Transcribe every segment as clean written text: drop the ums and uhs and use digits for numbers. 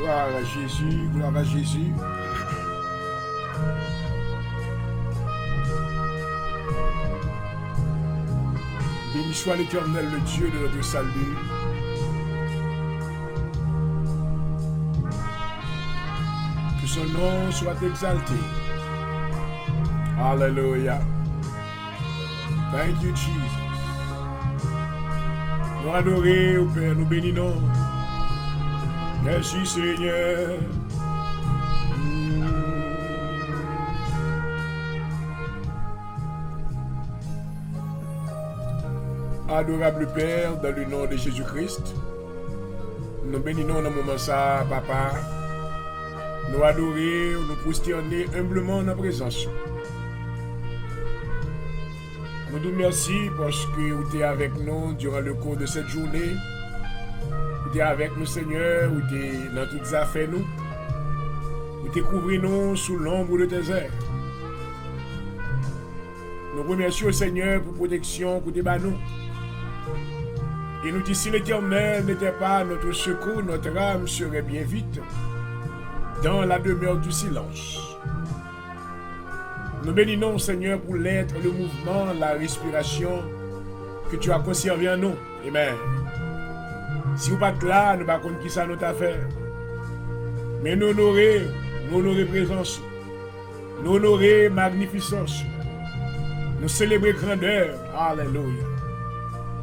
Gloire à Jésus, gloire à Jésus. Béni soit l'Éternel, le Dieu de notre salut. Que son nom soit exalté. Alléluia. Thank you, Jesus. Nous adorons au Père, nous bénissons. Merci Seigneur. Adorable Père, dans le nom de Jésus-Christ, nous bénissons dans le moment ça, Papa. Nous adorons, nous prosterner humblement dans la présence. Nous nous remercions parce que vous êtes avec nous durant le cours de cette journée. Vous êtes avec nous, Seigneur, vous êtes dans toutes les affaires, nous. Vous êtes couvrez nous sous l'ombre de tes ailes. Nous remercions, Seigneur, pour la protection que vous avez nous. Et nous disons, si l'Éternel n'était pas notre secours, notre âme serait bien vite dans la demeure du silence. Nous bénissons, Seigneur, pour l'être, le mouvement, la respiration que tu as conservé en nous. Amen. Si vous n'êtes pas là, nous ne savons pas qui ça notre affaire. Mais nous honorer présence, nous honorer magnificence, nous célébrer grandeur. Alléluia.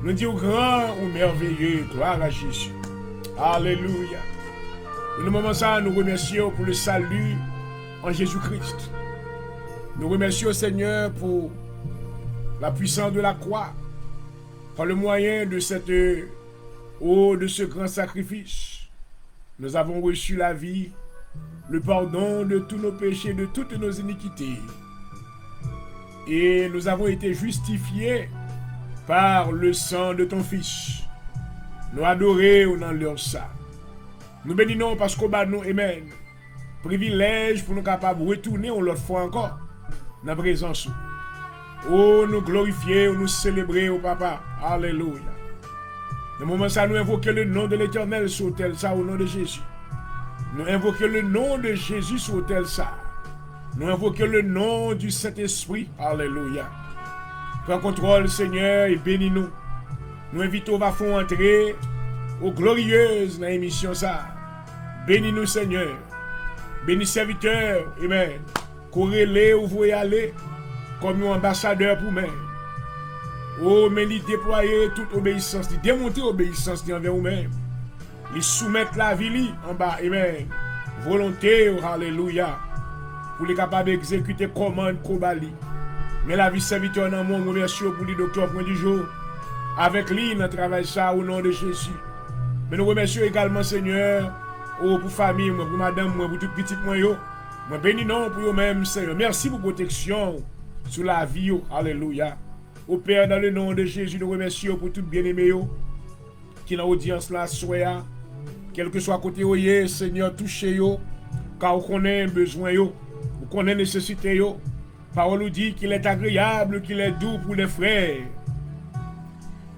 Nous disons grand ou merveilleux, gloire à Jésus. Alléluia. Et nous moment ça, nous remercions pour le salut en Jésus-Christ. Nous remercions Seigneur pour la puissance de la croix, par le moyen de de ce grand sacrifice. Nous avons reçu la vie, le pardon de tous nos péchés, de toutes nos iniquités. Et nous avons été justifiés par le sang de ton Fils. Nous adorons dans leur ça. Nous bénissons parce qu'on bat nous, amen. Privilège pour nous capables de retourner une autre fois encore dans la présence. Oh, nous glorifier, nous célébrer au Papa. Alléluia. Dans le moment ça, nous invoquons le nom de l'Éternel sur tel ça au nom de Jésus. Nous invoquons le nom de Jésus sur tel ça. Nous invoquons le nom du Saint-Esprit. Alléluia. Prends contrôle, Seigneur, et bénis-nous. Nous invitons à fond entrer aux glorieuses dans l'émission ça. Bénis-nous, Seigneur. Bénis serviteur, amen. Corrélez où vous aller comme un ambassadeur pour même. Oh, mais il déployer toute obéissance, il démonter obéissance envers vous-même. Il soumettre la vie en bas, amen. Volonté, alléluia. Pour les capables d'exécuter commande Kobali. Mais la vie serviteur dans mon remercie pour le docteur point du jour. Avec lui, nous travaillons ça au nom de Jésus. Mais nous remercions également, Seigneur, pour famille, pour madame, pour toute petite moi. Moi bénis non pour vous-même, Seigneur. Merci pour protection sur la vie. Alléluia. Au Père, dans le nom de Jésus, nous remercions pour tout bien-aimé qui dans l'audience là, soit, quel que soit côté où Seigneur, touchez car vous connaissez besoin, vous connaissez nécessité. Parole nous dit qu'il est agréable, qu'il est doux pour les frères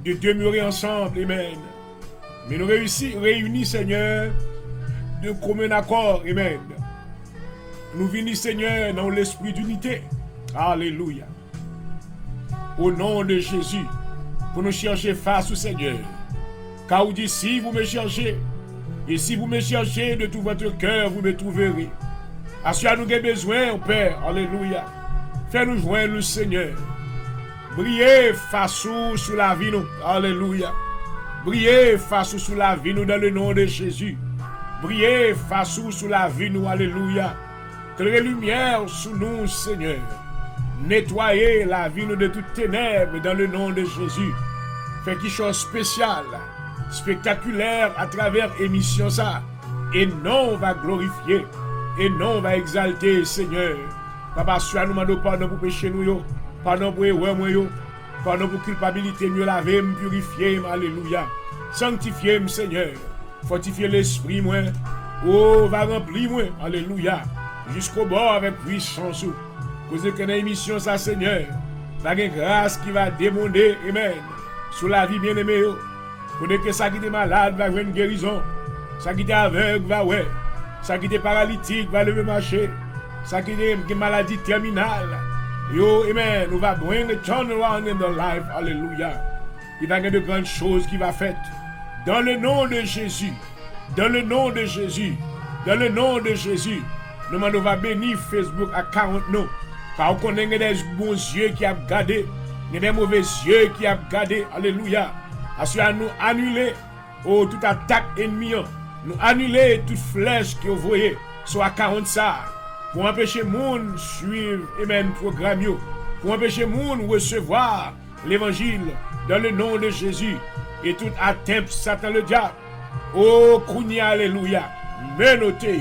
de demeurer ensemble, amen. Mais nous réunis, Seigneur, de commun accord, amen. Nous venons, Seigneur, dans l'esprit d'unité. Alléluia. Au nom de Jésus, pour nous chercher face au Seigneur. Car vous dites, si vous me cherchez, et si vous me cherchez de tout votre cœur, vous me trouverez. Assurez-nous que nous avons besoin, Père. Alléluia. Fais-nous joindre le Seigneur. Brillez face sur la vie, nous. Alléluia. Brillez face sur la vie, nous, dans le nom de Jésus. Brillez face sur la vie, nous. Alléluia. Que les lumières sous nous, Seigneur. Nettoyez la vie, nous, de toutes ténèbres, dans le nom de Jésus. Faites quelque chose de spécial, spectaculaire à travers l'émission, ça. Et non, on va glorifier. Et non, on va exalter, Seigneur. Papa, sois-nous demandons pardon pour péché nous, pardon pour erreur, pardon pour culpabilité, mieux laver, me purifier, alléluia. Sanctifier, Seigneur. Fortifier l'esprit, moi. Oh, va remplir, moi, alléluia. Jusqu'au bord avec puissance. Cause que dans l'émission, ça, Seigneur, la grâce qui va démonter, amen, sur la vie bien-aimée. Pour que ça qui est malade va avoir une guérison. Ça qui est aveugle va ouais. ça qui est paralytique va lever marcher, ça qui est maladie terminale. Yo, amen, nous va bring a turnaround in the life, alléluia. Il va y avoir de grandes choses qui va faire. Dans le nom de Jésus, dans le nom de Jésus, dans le nom de Jésus, nous va bénir Facebook account nous. Car on connaît des bons yeux qui ont gardé, des mauvais yeux qui ont gardé, alléluia. Assurez nous annuler toute attaque ennemie, nous annuler toute flèche qui vous voyez sur account ça. Pour empêcher moun suivre amen programme yo, pour empêcher moun recevoir l'évangile dans le nom de Jésus et toute atteinte Satan le diable. Oh kounia alléluia, menotez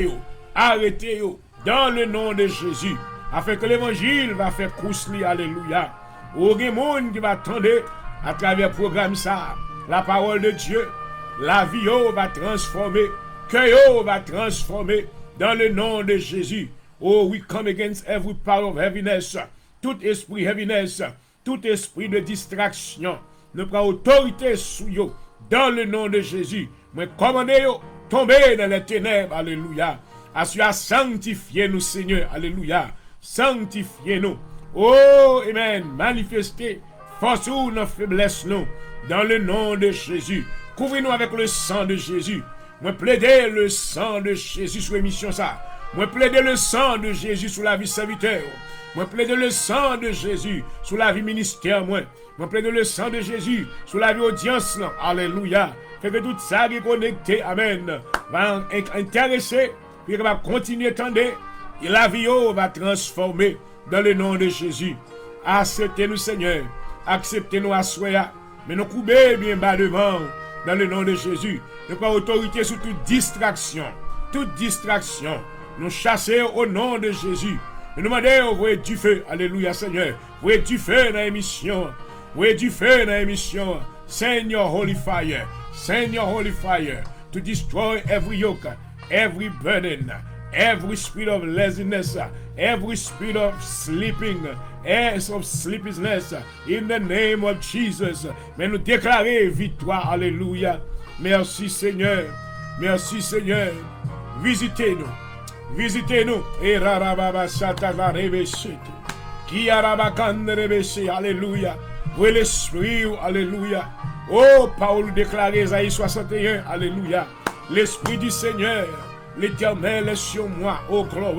yo, arrêtez yo dans le nom de Jésus afin que l'évangile va faire cousli alléluia. Oh gen moun qui va attendre à travers programme ça, la parole de Dieu, la vie yo va transformer. Que yo va transformer dans le nom de Jésus. Oh, we come against every power of heaviness. Tout esprit heaviness, tout esprit de distraction. Nous prenons autorité sous yo dans le nom de Jésus. Moi, commandez yo, tomber dans les ténèbres. Alléluia. Assure sanctifiez nous, Seigneur. Alléluia. Sanctifiez-nous. Oh, amen. Manifestez force ou nos faiblesses, nous. Dans le nom de Jésus. Couvrez-nous avec le sang de Jésus. Moi plaider le sang de Jésus sur l'émission ça. Moi plaider le sang de Jésus sur la vie serviteur. Moi plaider le sang de Jésus sur la vie ministère. Moi plaider le sang de Jésus sur la vie audience. Là. Alléluia. Fait que tout ça qui est connecté, amen, va intéresser, puis va continuer à tendre. Et la vie va transformer dans le nom de Jésus. Acceptez-nous Seigneur. Acceptez-nous à soi. Mais nous couper bien bas devant. Dans le nom de Jésus, nous prenons autorité sur toute distraction. Toute distraction. Nous chasser au nom de Jésus. Nous demandons, voyez du feu. Alléluia, Seigneur. Voyez du feu dans l'émission. Voyez du feu dans l'émission. Send your holy fire. Send your holy fire to destroy every yoke, every burden, every spirit of laziness, every spirit of sleeping, of sleeplessness, in the name of Jesus. Mais nous déclarer victoire, alléluia. Merci Seigneur, merci Seigneur. Visitez-nous, visitez-nous. Et rarababa satana rebeshete, qui arabakande rebeshete, alléluia. Où est l'esprit, alléluia. Oh, Paul déclaré Isaïe 61, alléluia. L'esprit du Seigneur, l'Éternel est sur moi, oh gloire.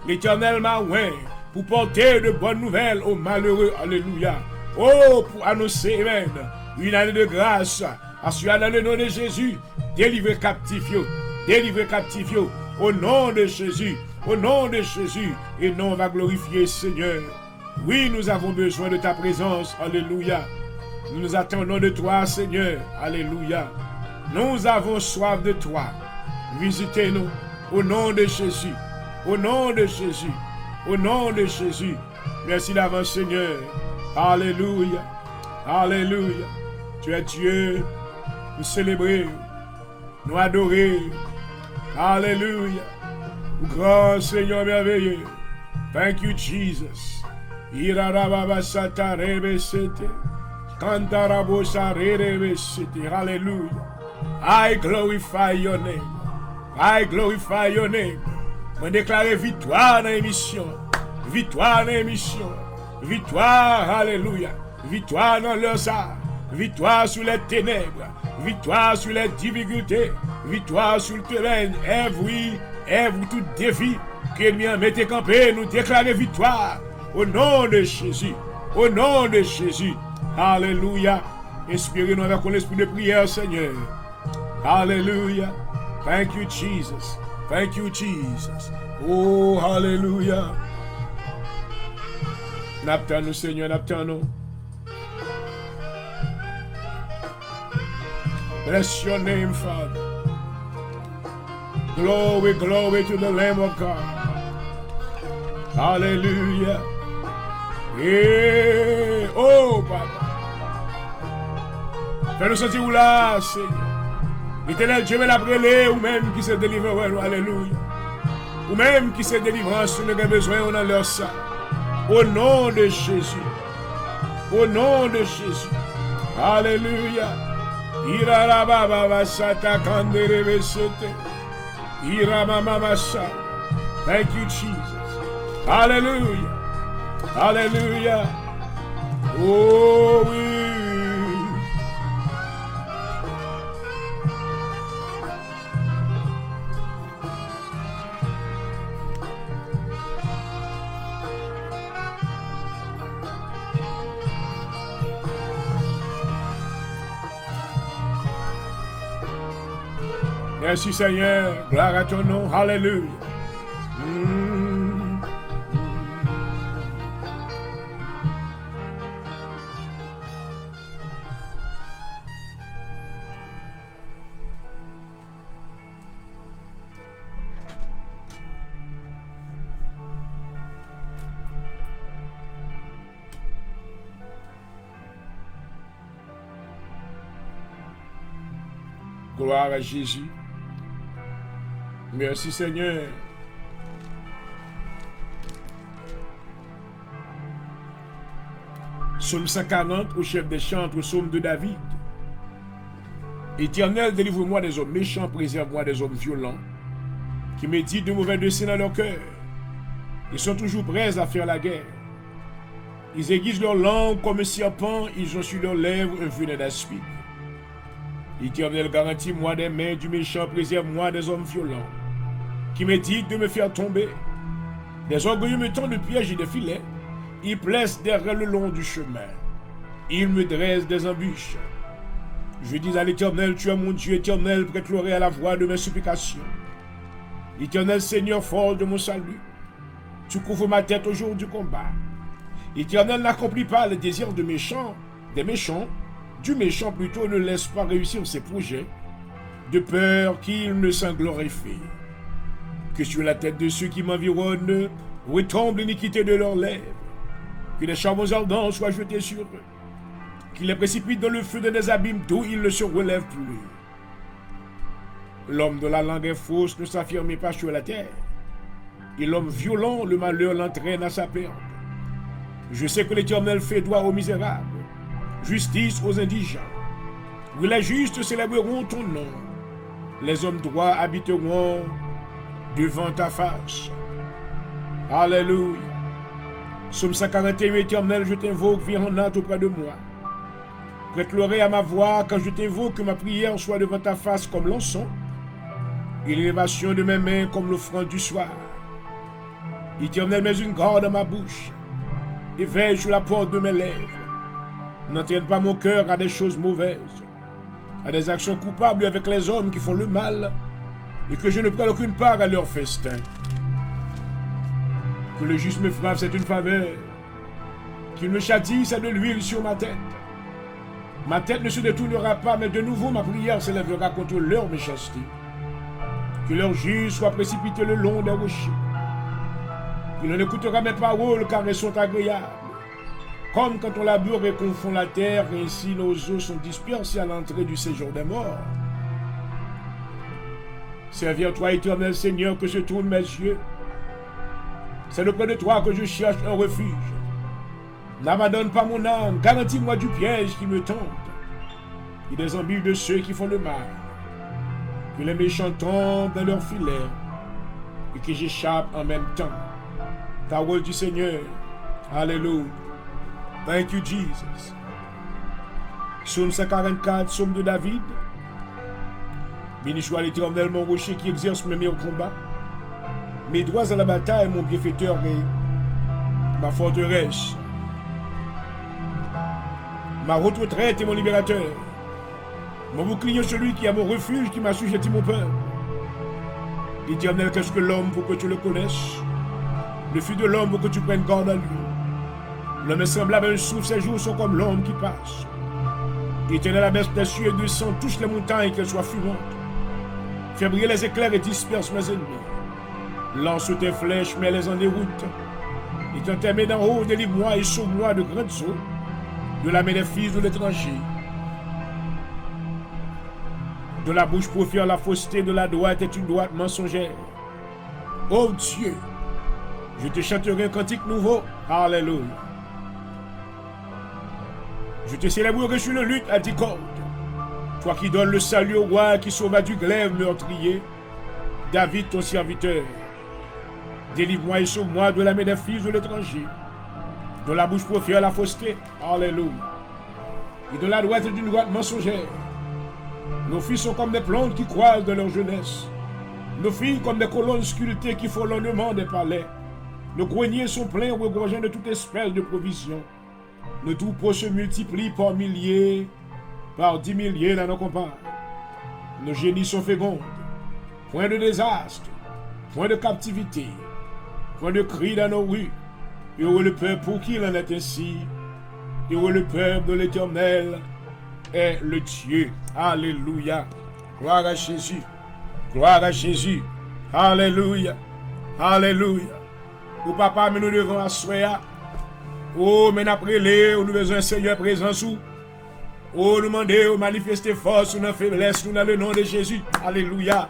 L'Éternel m'a oint pour porter de bonnes nouvelles aux malheureux, alléluia. Oh, pour annoncer, amen, une année de grâce. Assurez dans le nom de Jésus, délivrez captifs, au nom de Jésus, au nom de Jésus, et non, on va glorifier Seigneur. Oui, nous avons besoin de ta présence, alléluia. Nous nous attendons de toi, Seigneur, alléluia. Nous avons soif de toi. Visitez-nous au nom de Jésus, au nom de Jésus, au nom de Jésus. Merci d'avance, Seigneur. Alléluia, alléluia. Tu es Dieu. Nous célébrer, nous adorer. Alléluia. Grand Seigneur merveilleux. Thank you, Jesus. Irarababasata rebesete. Kantarabosa rebesete. Hallelujah. I glorify your name. I glorify your name. Je déclare victoire dans l'émission. Victoire dans l'émission. Victoire, alléluia. Victoire dans leur sang. Victoire sur les ténèbres. Victoire sur les difficultés. Victoire sur le terrain. Every tout défi que l'ennemi a mis campé, nous déclarer victoire. Au nom de Jésus. Au nom de Jésus. Alléluia. Inspirez-nous avec l'esprit de prière, Seigneur. Hallelujah. Thank you, Jesus. Thank you, Jesus. Oh, hallelujah. N'attendons, Seigneur, n'attendons. Bless your name, Father. Glory, glory to the Lamb of God. Hallelujah. Yeah. Oh, Papa. Fais-nous sentir où là, Seigneur. L'Éternel Dieu va l'appeler, ou même qui se délivre, alléluia. Ou même qui se délivre, si nous avons besoin, on a leur sang. Au nom de Jésus. Au nom de Jésus. Alléluia. Irarabababasata kanderebesete. Iramamamasa. Thank you, Jesus. Hallelujah. Hallelujah. Oh oui. Merci Seigneur, gloire à ton nom, Alléluia. Gloire à Jésus. Merci Seigneur. Psaume 140 au chef des chantres, psaume de David. Éternel, délivre-moi des hommes méchants, préserve-moi des hommes violents, qui méditent de mauvais desseins dans leur cœur. Ils sont toujours prêts à faire la guerre. Ils aiguisent leur langue comme un serpent, ils ont sur leurs lèvres un venin d'aspide. Éternel, garantis-moi des mains du méchant, préserve-moi des hommes violents, qui méditent de me faire tomber. Des orgueilleux me tendent de pièges et des filets. Ils placent derrière le long du chemin. Ils me dressent des embûches. Je dis à l'Éternel, tu es mon Dieu éternel, prête l'oreille à la voix de mes supplications. Éternel Seigneur fort de mon salut, tu couvres ma tête au jour du combat. Éternel, n'accomplis pas les désirs des méchants, du méchant plutôt ne laisse pas réussir ses projets, de peur qu'il ne s'en glorifie. Que sur la tête de ceux qui m'environnent retombe l'iniquité de leurs lèvres, que les charbons ardents soient jetés sur eux, qu'ils les précipitent dans le feu de des abîmes d'où ils ne se relèvent plus. L'homme de la langue est fausse ne s'affirme pas sur la terre, et l'homme violent, le malheur l'entraîne à sa perte. Je sais que l'Éternel fait droit aux misérables, justice aux indigents. Oui, les justes célébreront ton nom, les hommes droits habiteront devant ta face. Alléluia. Psaume 141, Éternel, je t'invoque, viens en hâte auprès de moi. Prête l'oreille à ma voix quand je t'invoque, que ma prière soit devant ta face comme l'encens, et l'élévation de mes mains comme l'offrande du soir. Éternel, mets une garde à ma bouche, et veille sur la porte de mes lèvres. N'entraîne pas mon cœur à des choses mauvaises, à des actions coupables avec les hommes qui font le mal, et que je ne prenne aucune part à leur festin. Que le juste me frappe, c'est une faveur. Qu'il me châtie, c'est de l'huile sur ma tête. Ma tête ne se détournera pas, mais de nouveau ma prière s'élèvera contre leur méchanceté. Que leur juge soit précipité le long des rochers. Qu'il en écoutera mes paroles, car elles sont agréables. Comme quand on laboure et confond la terre, et ainsi nos os sont dispersés à l'entrée du séjour des morts. C'est vers toi, éternel Seigneur, que se tournent mes yeux. C'est auprès de toi que je cherche un refuge. N'abandonne pas mon âme, garantis-moi du piège qui me tente et des embûches de ceux qui font le mal. Que les méchants tombent dans leurs filets et que j'échappe en même temps. Parole du Seigneur. Alléluia. Thank you, Jesus. Psaume 144, psaume de David. Béni soit l'Éternel, mon rocher qui exerce mes meilleurs combats. Mes droits à la bataille, mon bienfaiteur et ma forteresse. Ma retraite et mon libérateur. Mon bouclier, celui qui a mon refuge, qui m'a sujeté mon peuple. Éternel, qu'est-ce que l'homme pour que tu le connaisses? Le fils de l'homme pour que tu prennes garde à lui. L'homme est semblable à un souffle, ses jours sont comme l'homme qui passe. Éternel, abaisse tes cieux et descends, touche les montagnes, qu'elles soient fumantes. Fais briller les éclairs et disperse mes ennemis. Lance tes flèches, mets-les en déroute. Étant tes mains d'en haut, délivre-moi et sauve-moi de grandes eaux, de la main des fils de l'étranger. De la bouche pour faire la fausseté, de la droite est une droite mensongère. Ô Dieu, je te chanterai un cantique nouveau. Alléluia. Je te célébrerai sur le luth à 10 cordes. Toi qui donnes le salut au roi, qui sauva du glaive meurtrier, David ton serviteur, délivre-moi et sauve-moi de la main des fils de l'étranger, dont la bouche profère la fausseté. Alléluia. Et de la droite d'une droite mensongère. Nos fils sont comme des plantes qui croisent de leur jeunesse. Nos filles comme des colonnes sculptées qui font l'ornement des palais. Nos greniers sont pleins regorgeant de toute espèce de provisions. Nos troupeaux se multiplient par milliers, par 10 milliers dans nos campagnes. Nos génies sont fécondes. Point de désastre, point de captivité, point de cris dans nos rues. Heureux le peuple pour qui il en est ainsi. Heureux le peuple de l'Éternel est le Dieu. Alléluia. Gloire à Jésus. Gloire à Jésus. Alléluia. Alléluia. Au papa, mais nous devons asseoir. Oh, mais après les, nous besoin un Seigneur présent sous. Oh, nous demander, manifester force ou notre faiblesse, nous dans le nom de Jésus. Alléluia.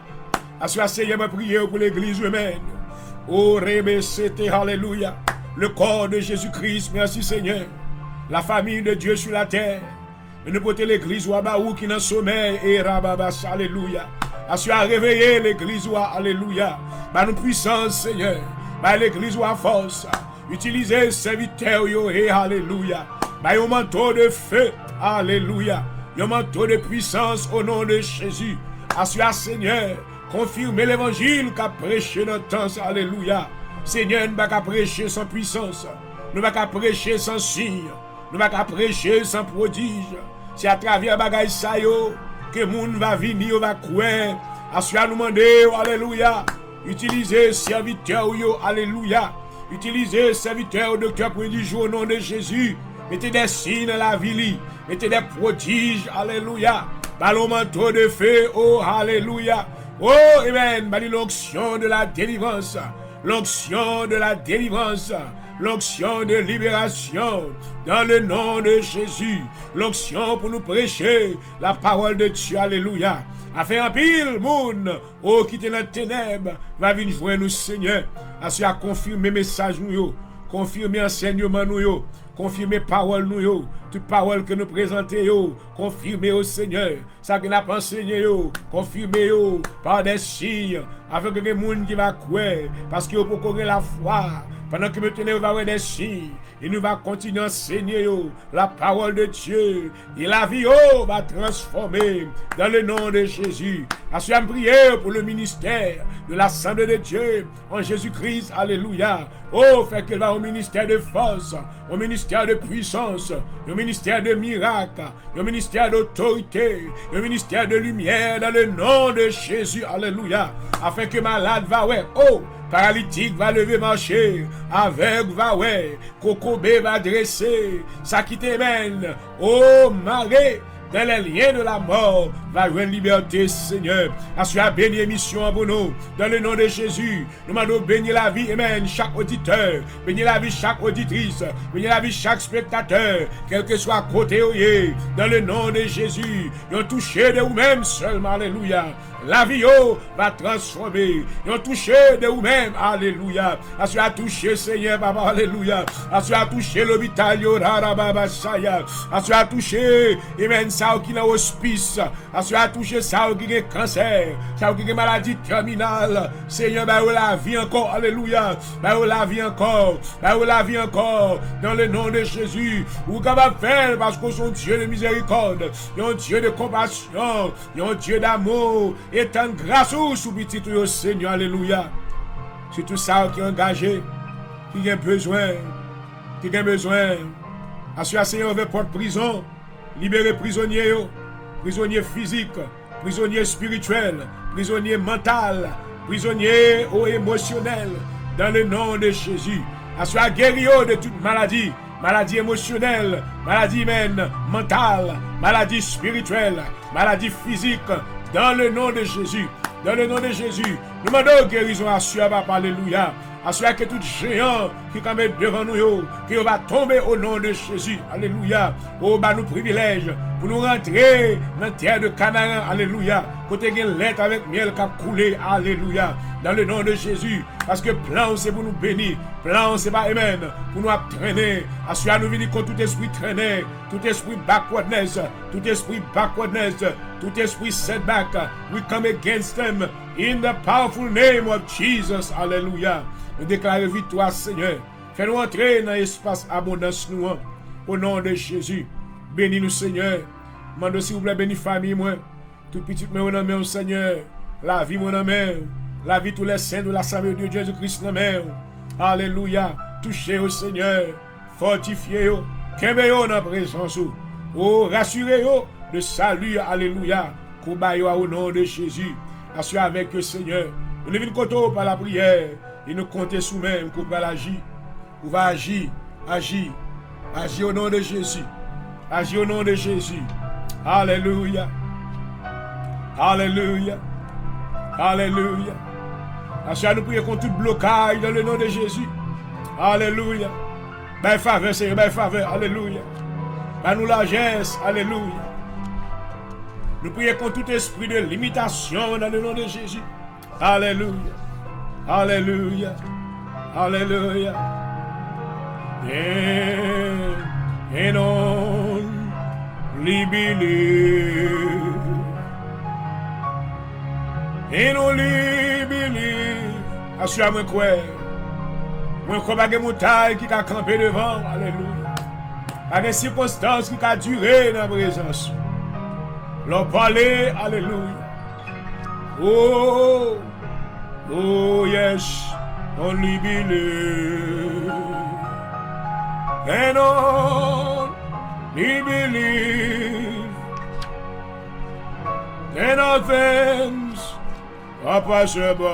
Assois Seigneur, ma prière pour l'église humaine. Oh, c'était alléluia. Le corps de Jésus-Christ, merci Seigneur. La famille de Dieu sur la terre. Et nous porter l'église ou Abaou qui est dans le sommeil. Et Rababas, alléluia. Assois réveiller l'église ou alléluia. Par nos puissances, Seigneur. Par l'église ou à force. Utilisez serviteurs, et alléluia. Par un manteau de feu, alléluia. Un manteau de puissance au nom de Jésus. Assois Seigneur. Confirmez l'évangile qu'a prêché notre temps, alléluia. Seigneur, nous ne pouvons pas prêcher sans puissance. Nous ne pouvons pas prêcher sans signe. Nous ne pouvons pas prêcher sans prodige. C'est à travers bagaille ça que le monde va venir, va croire. Assois nous demander, alléluia. Utilisez serviteurs, alléluia. Utilisez serviteurs, docteur prodigieux au nom de Jésus. Mettez des signes dans la ville. Mettez des prodiges, alléluia. Ballon manteau de feu, oh, alléluia. Oh, amen. Bali l'onction de la délivrance. L'onction de la délivrance. L'onction de libération. Dans le nom de Jésus. L'onction pour nous prêcher la parole de Dieu. Alléluia. Afin un pile monde. Oh, qui est dans les ténèbres. Va venir joindre nous, Seigneur. Assis à confirmer message nous. Confirmer enseignement nous. Confirmer parole nous. Toute parole que nous présentons. Confirmer au Seigneur. Ça que nous avons enseigné. Confirmer par des signes. Afin que les gens qui va croire. Parce que vous pouvez la foi. Pendant que nous tenons, va avoir des signes. Et nous va continuer à enseigner la parole de Dieu. Et la vie va transformer dans le nom de Jésus. Assis à prier pour le ministère de l'Assemblée de Dieu en Jésus-Christ. Alléluia. Oh, fait qu'elle va au ministère de force, au ministère de puissance, au ministère de miracle, au ministère d'autorité, au ministère de lumière dans le nom de Jésus. Alléluia. Afin que malade va ouais. Oh, paralytique va lever marcher, aveugle va ouais, cocobé va dresser, ça qui t'émène, oh marée, dans les liens de la mort, va jouer liberté, Seigneur. Assois béni émission pour nous, dans le nom de Jésus. Nous demandons bénir la vie, amen, chaque auditeur, bénir la vie, chaque auditrice, bénir la vie, chaque spectateur, quel que soit côté où il est, dans le nom de Jésus. Ils ont touché de vous-même seulement, alléluia. La vie va transformer. Ils ont touché de vous-même, alléluia. Assois à toucher, Seigneur, papa, alléluia. Assois à toucher l'hôpital, Yorarababasaya. Assois à toucher, amen, ça qui est dans l'hospice. Assois à toucher ça qui est cancer, ça qui est maladie terminale. Seigneur, bah la vie encore, alléluia. Bah la vie encore, bah la vie encore. Dans le nom de Jésus, vous capable faire parce que son Dieu de miséricorde, il est un Dieu de compassion, il est un Dieu d'amour. Et tant grâce sous petit au Seigneur, alléluia. C'est tout ça qui est engagé, qui a besoin, Assois Seigneur vers porte prison, libérer prisonniers, prisonniers physiques, prisonniers spirituels, prisonniers mentaux, prisonniers émotionnels, dans le nom de Jésus. Assois guéri de toute maladie, maladie émotionnelle, maladie humaine, mentale, maladie spirituelle, maladie physique, dans le nom de Jésus. Dans le nom de Jésus, Nous demandons guérison à soi, papa, alléluia. À cela que tout géant qui quand même devant nous, qui va tomber au nom de Jésus. Alléluia. Oh, bah, nous privilèges pour nous rentrer dans la terre de Canaan. Alléluia. Côté une lettre avec miel qui a coulé. Alléluia. Dans le nom de Jésus. Parce que plan c'est pour nous bénir. Plan c'est pas amen. Pour nous traîner. À cela nous venons contre tout esprit traîné. Tout esprit backwardness. Tout esprit backwardness. Tout esprit setback. We come against them. In the powerful name of Jesus. Alléluia. Nous déclarons victoire, Seigneur. Fais-nous entrer dans l'espace abondance, nous. Au nom de Jésus. Bénis-nous, Seigneur. Mande s'il vous plaît, bénis famille, moi. Tout petit, mais on aime, Seigneur. La vie, mon amen. La vie, tous les saints de la salle de Jésus-Christ, amen. Alléluia. Touchez au Seigneur. Fortifiez-vous. Qu'aimez-vous dans la présence. Oh, rassurez-vous de salut. Alléluia. Combat au nom de Jésus. Assurez avec le Seigneur. Nous venons contre par la prière. Et nous comptons sous même qu'on va agir. On va agir. Agir. Agir au nom de Jésus. Agir au nom de Jésus. Alléluia. Alléluia. Alléluia. Assurez nous prions contre tout blocage dans le nom de Jésus. Alléluia. Ben faveur, Seigneur, ben faveur. Alléluia. Ben nous largesse. Alléluia. Nous prions contre tout esprit de limitation dans le nom de Jésus. Alléluia. Alléluia. Alléluia. And only believe. And only believe. Assure-moi quoi. Moi, je crois que montagne qui a campé devant. Alléluia. Pas des circonstances qui a duré dans la présence. L'on parlait. Alléluia. Oh. Oh yes, only believe, and only believe, and all things are possible,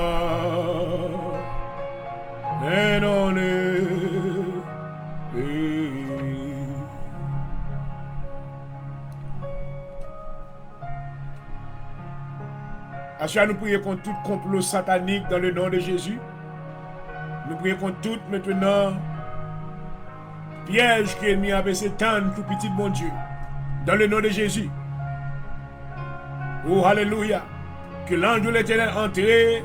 and only believe. Achà nous prions contre tout complot satanique dans le nom de Jésus. Nous prions contre tout maintenant piège qui est mis à baisser tant tout petit bon Dieu. Dans le nom de Jésus. Oh, alléluia. Que l'ange de l'Éternel entre et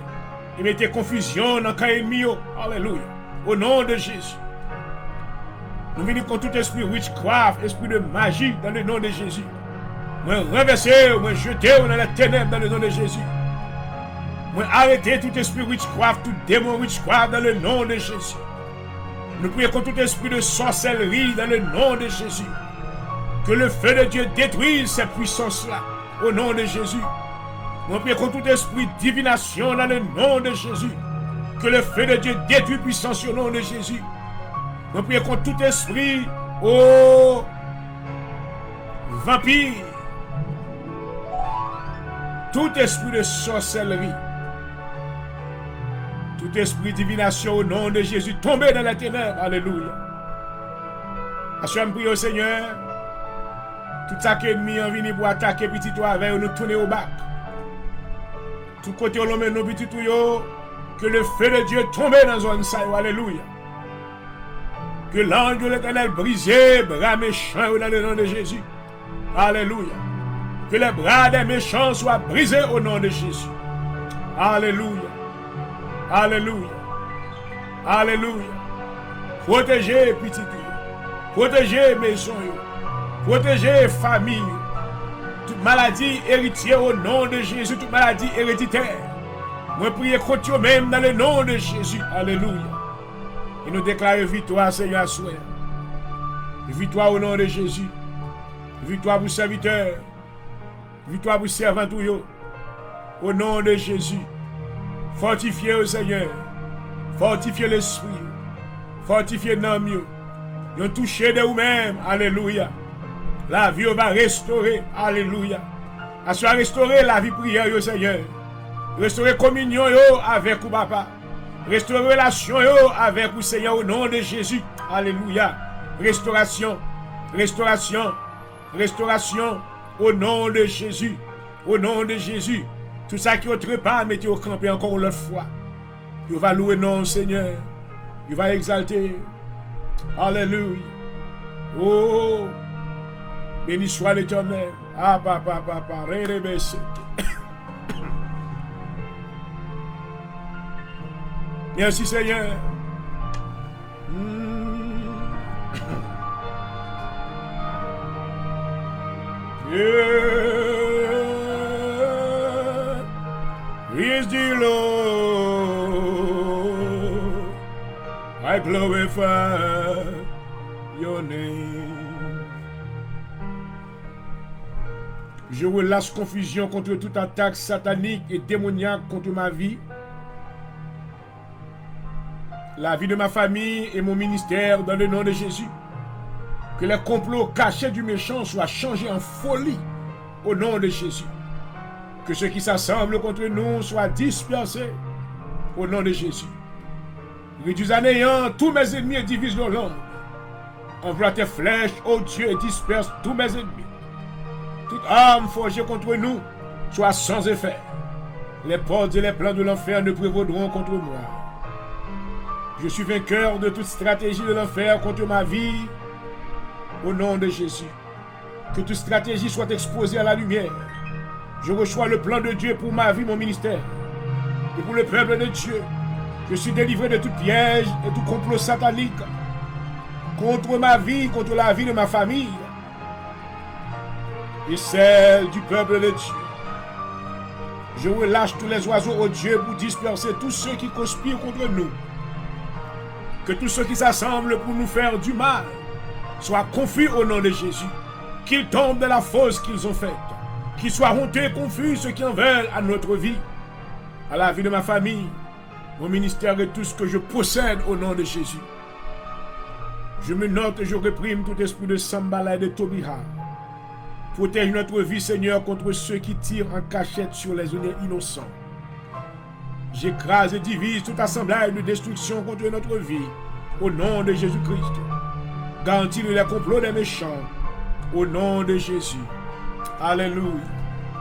mette confusion dans le cas ennemi. Alléluia. Au nom de Jésus. Nous venons contre tout esprit witchcraft, esprit de magie dans le nom de Jésus. Moi renverser, moi jeter dans la ténèbre dans le nom de Jésus. Moi arrêter tout esprit witchcraft, tout démon witchcraft dans le nom de Jésus. Nous prions contre tout esprit de sorcellerie dans le nom de Jésus. Que le feu de Dieu détruise ces puissances-là au nom de Jésus. Nous prions contre tout esprit de divination dans le nom de Jésus. Que le feu de Dieu détruise puissance au nom de Jésus. Nous prions contre tout esprit, oh, vampire. Tout esprit de sorcellerie. Tout esprit de divination au nom de Jésus, tombez dans la ténèbres. Alléluia. Achou me prie au Seigneur. Tout ça qui est ennemi en vini pour attaquer petit toi avec nous tourner au bac. Tout côté où l'on met nos petits tuyaux, que le feu de Dieu tombe dans zone ça. Alléluia. Que l'ange de l'Éternel brisé, bras méchants dans le nom de Jésus. Alléluia. Que les bras des méchants soient brisés au nom de Jésus. Alléluia. Alléluia. Alléluia. Protégez petit Dieu. Protégez maison. Protégez famille. Toute maladie héritière au nom de Jésus. Toute maladie héréditaire. Moi priez contre même dans le nom de Jésus. Alléluia. Et nous déclarons victoire, Seigneur, souhait. Victoire au nom de Jésus. Victoire pour serviteurs. Victoire pour servants. Au nom de Jésus. Fortifiez au Seigneur. Fortifiez l'esprit. Fortifiez l'âme. Ils ont touché de vous-même. Alléluia. La vie va restaurer. Alléluia. À soit restaurer la vie prière, au Seigneur. Restaurer communion avec vous, papa. Restaurer relation avec vous, Seigneur, au nom de Jésus. Alléluia. Restauration. Restauration. Restauration. Au nom de Jésus. Au nom de Jésus. Tout ça qui est pas, mettez au campé encore l'autre fois. Il va louer non, Seigneur. Il va exalter. Alléluia. Oh, béni soit l'Éternel. Ah, papa, rébesse. Merci, Seigneur. Praise the Lord. I glorify your name. Je relâche confusion contre toute attaque satanique et démoniaque contre ma vie, la vie de ma famille et mon ministère dans le nom de Jésus. Que les complots cachés du méchant soient changés en folie au nom de Jésus. Que ceux qui s'assemblent contre nous soient dispersés au nom de Jésus. Réduis à néant tous mes ennemis et divise nos langues. Envoie tes flèches, ô Dieu, et disperse tous mes ennemis. Toute arme forgée contre nous soit sans effet. Les portes et les plans de l'enfer ne prévaudront contre moi. Je suis vainqueur de toute stratégie de l'enfer contre ma vie. Au nom de Jésus, que toute stratégie soit exposée à la lumière. Je reçois le plan de Dieu pour ma vie, mon ministère. Et pour le peuple de Dieu, je suis délivré de tout piège et tout complot satanique contre ma vie, contre la vie de ma famille et celle du peuple de Dieu. Je relâche tous les oiseaux au Dieu pour disperser tous ceux qui conspirent contre nous. Que tous ceux qui s'assemblent pour nous faire du mal soient confus au nom de Jésus, qu'ils tombent de la fosse qu'ils ont faite, qu'ils soient honteux et confus ceux qui en veulent à notre vie, à la vie de ma famille, mon ministère et tout ce que je possède au nom de Jésus. Je me note et je réprime tout esprit de Sambala et de Tobiha. Protège notre vie, Seigneur, contre ceux qui tirent en cachette sur les innocents. J'écrase et divise tout assemblage de destruction contre notre vie au nom de Jésus-Christ. Garantis les complots des méchants au nom de Jésus. Alléluia.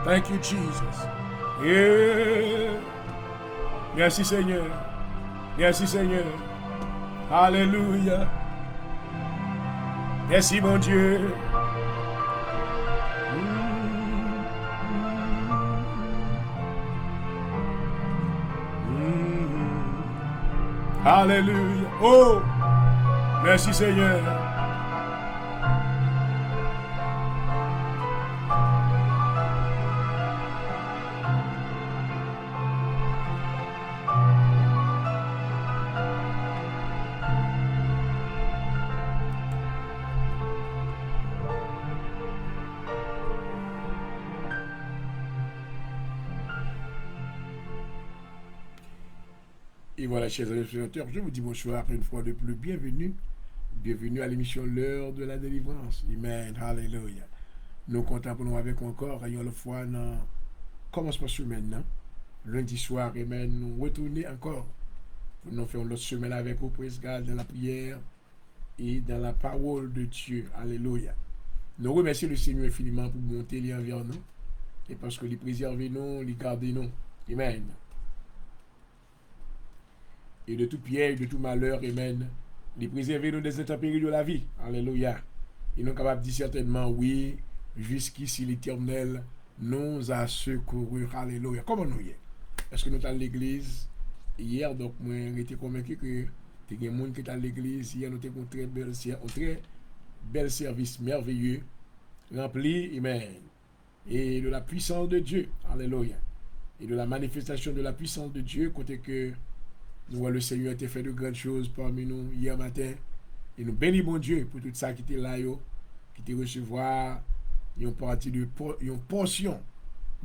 Thank you, Jesus. Yeah. Merci, Seigneur. Merci, Seigneur. Alléluia. Merci, mon Dieu. Alléluia. Oh, merci, Seigneur. Et voilà, chers téléspectateurs, je vous dis bonsoir une fois de plus. Bienvenue. Bienvenue à l'émission L'heure de la délivrance. Amen. Hallelujah. Nous comptons pour nous avec encore, ayons la foi dans commencement semaine. Lundi soir, amen. Nous retourner encore. Nous faisons l'autre semaine avec vous, praise God, dans la prière et dans la parole de Dieu. Alléluia. Nous remercions le Seigneur infiniment pour monter les envers nous. Et parce que les préserver nous, les garder nous. Amen. Et de tout piège, de tout malheur, amen. Les préserver nous des intempéries de la vie. Alléluia. Et nous sommes capables de dire certainement, oui, jusqu'ici l'Éternel nous a secourus. Alléluia. Comment nous y est? Est-ce que nous sommes à l'église hier? Donc, moi, j'étais convaincu que il y a des gens qui sont à l'église. Hier, nous avons un très bel service merveilleux, rempli, amen. Et de la puissance de Dieu. Alléluia. Et de la manifestation de la puissance de Dieu, côté que nous voyons le Seigneur a fait de grandes choses parmi nous hier matin. Et nous bénissons mon Dieu pour tout ça qui était là, qui était recevoir une portion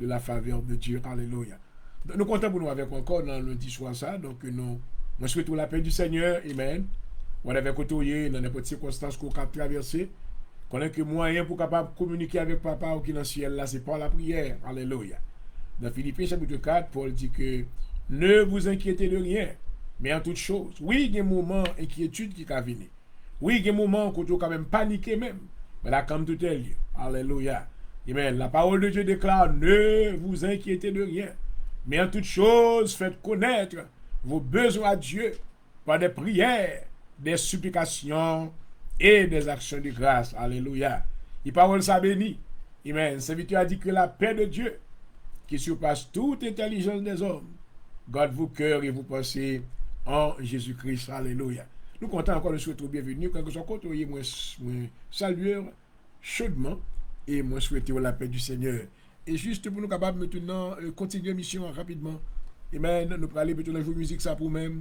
de la faveur de Dieu. Alléluia. Nous comptons pour nous avec encore dans le lundi soir ça. Donc nous souhaitons la paix du Seigneur. Amen. On avait côtoyé dans n'importe circonstance qu'on a traversé. Qu'on a que moyen pour capable communiquer avec Papa ou qui est dans le ciel là, c'est par la prière. Alléluia. Dans Philippiens chapitre 4, Paul dit que ne vous inquiétez de rien. Mais en toute chose, oui, il y a un moment d'inquiétude qui va venir. Oui, il y a un moment où tu quand même paniquer même. Mais là, comme tout est lieu. Alléluia. Amen. La parole de Dieu déclare, ne vous inquiétez de rien. Mais en toute chose, faites connaître vos besoins à Dieu par des prières, des supplications et des actions de grâce. Alléluia. Et parole ça bénit. Amen. Serviteur a dit que la paix de Dieu, qui surpasse toute intelligence des hommes, garde vos cœurs et vos pensées en Jésus-Christ. Alléluia. Nous comptons encore de souhaiter bienvenue. Quand vous êtes côtoyé, moi saluer chaudement et moi souhaiter la paix du Seigneur. Et juste pour nous capables maintenant continuer mission rapidement. Amen. Nous allons aller maintenant jouer musique ça pour même.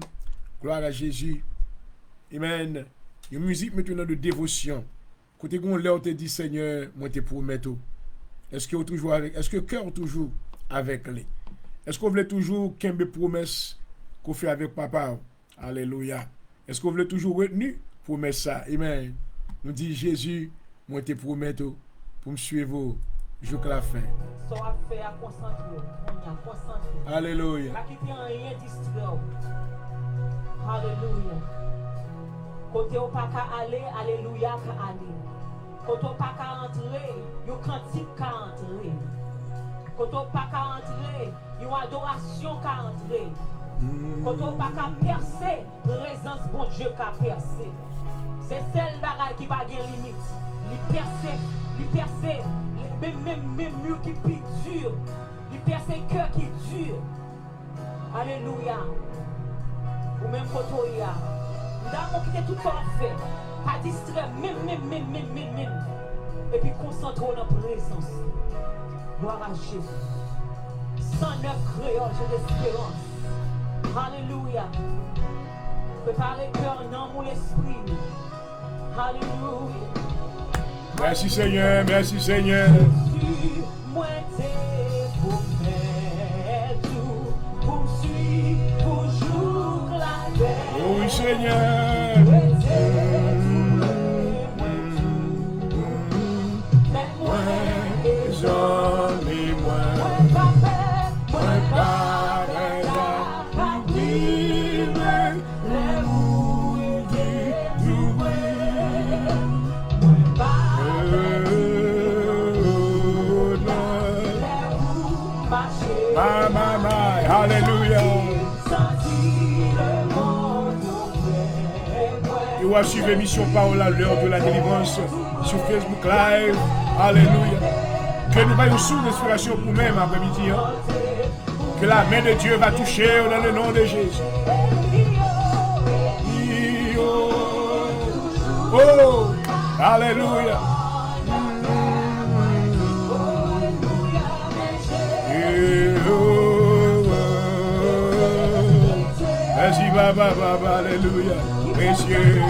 Gloire à Jésus. Amen. Une musique maintenant de dévotion. Côté qu'on leur te dit Seigneur, moi te promets tout. Est-ce que toujours avec, est-ce que cœur toujours avec lui? Est-ce qu'on veut toujours qu'un des promesses qu'on fait avec papa? Alléluia. Est-ce qu'on veut toujours retenir promesse ça? Amen. Nous dit Jésus, moi te promets tout pour me suivre jusqu'à la fin. Alléluia. Alléluia. Côté au pas qu'à aller, alléluia qu'à aller. Côté au pas qu'à entrer, yon cantique qu'à entrer. Côté au pas qu'à entrer, yon adoration qu'à entrer. Côté au pas qu'à percer, présence bon Dieu qu'à percer. C'est celle bagaille qui va gagner limite. Li percer, même mur qui pique dur. Li percer cœur qui dur. Alléluia. Ou même côté ya. Nous avons quitté tout ce qu'on fait. Pas distraire, même. Et puis concentrer dans la présence. Gloire à Jésus. 109 créoles, j'ai l'espérance. Alléluia. Préparez le cœur, non, mon esprit. Alléluia. Merci Seigneur, merci Seigneur. Moi, t'es pour faire tout, poursuivre toujours la paix. Oui Seigneur. Hallelujah. Tu vas suivre l'émission Parole à l'heure de la délivrance sur Facebook Live. Alléluia. Que nous ayons sous l'inspiration pour nous-mêmes après-midi. Que la main de Dieu va toucher dans le nom de Jésus. Oh, Alléluia. Merci, Baba, Alléluia. Messieurs.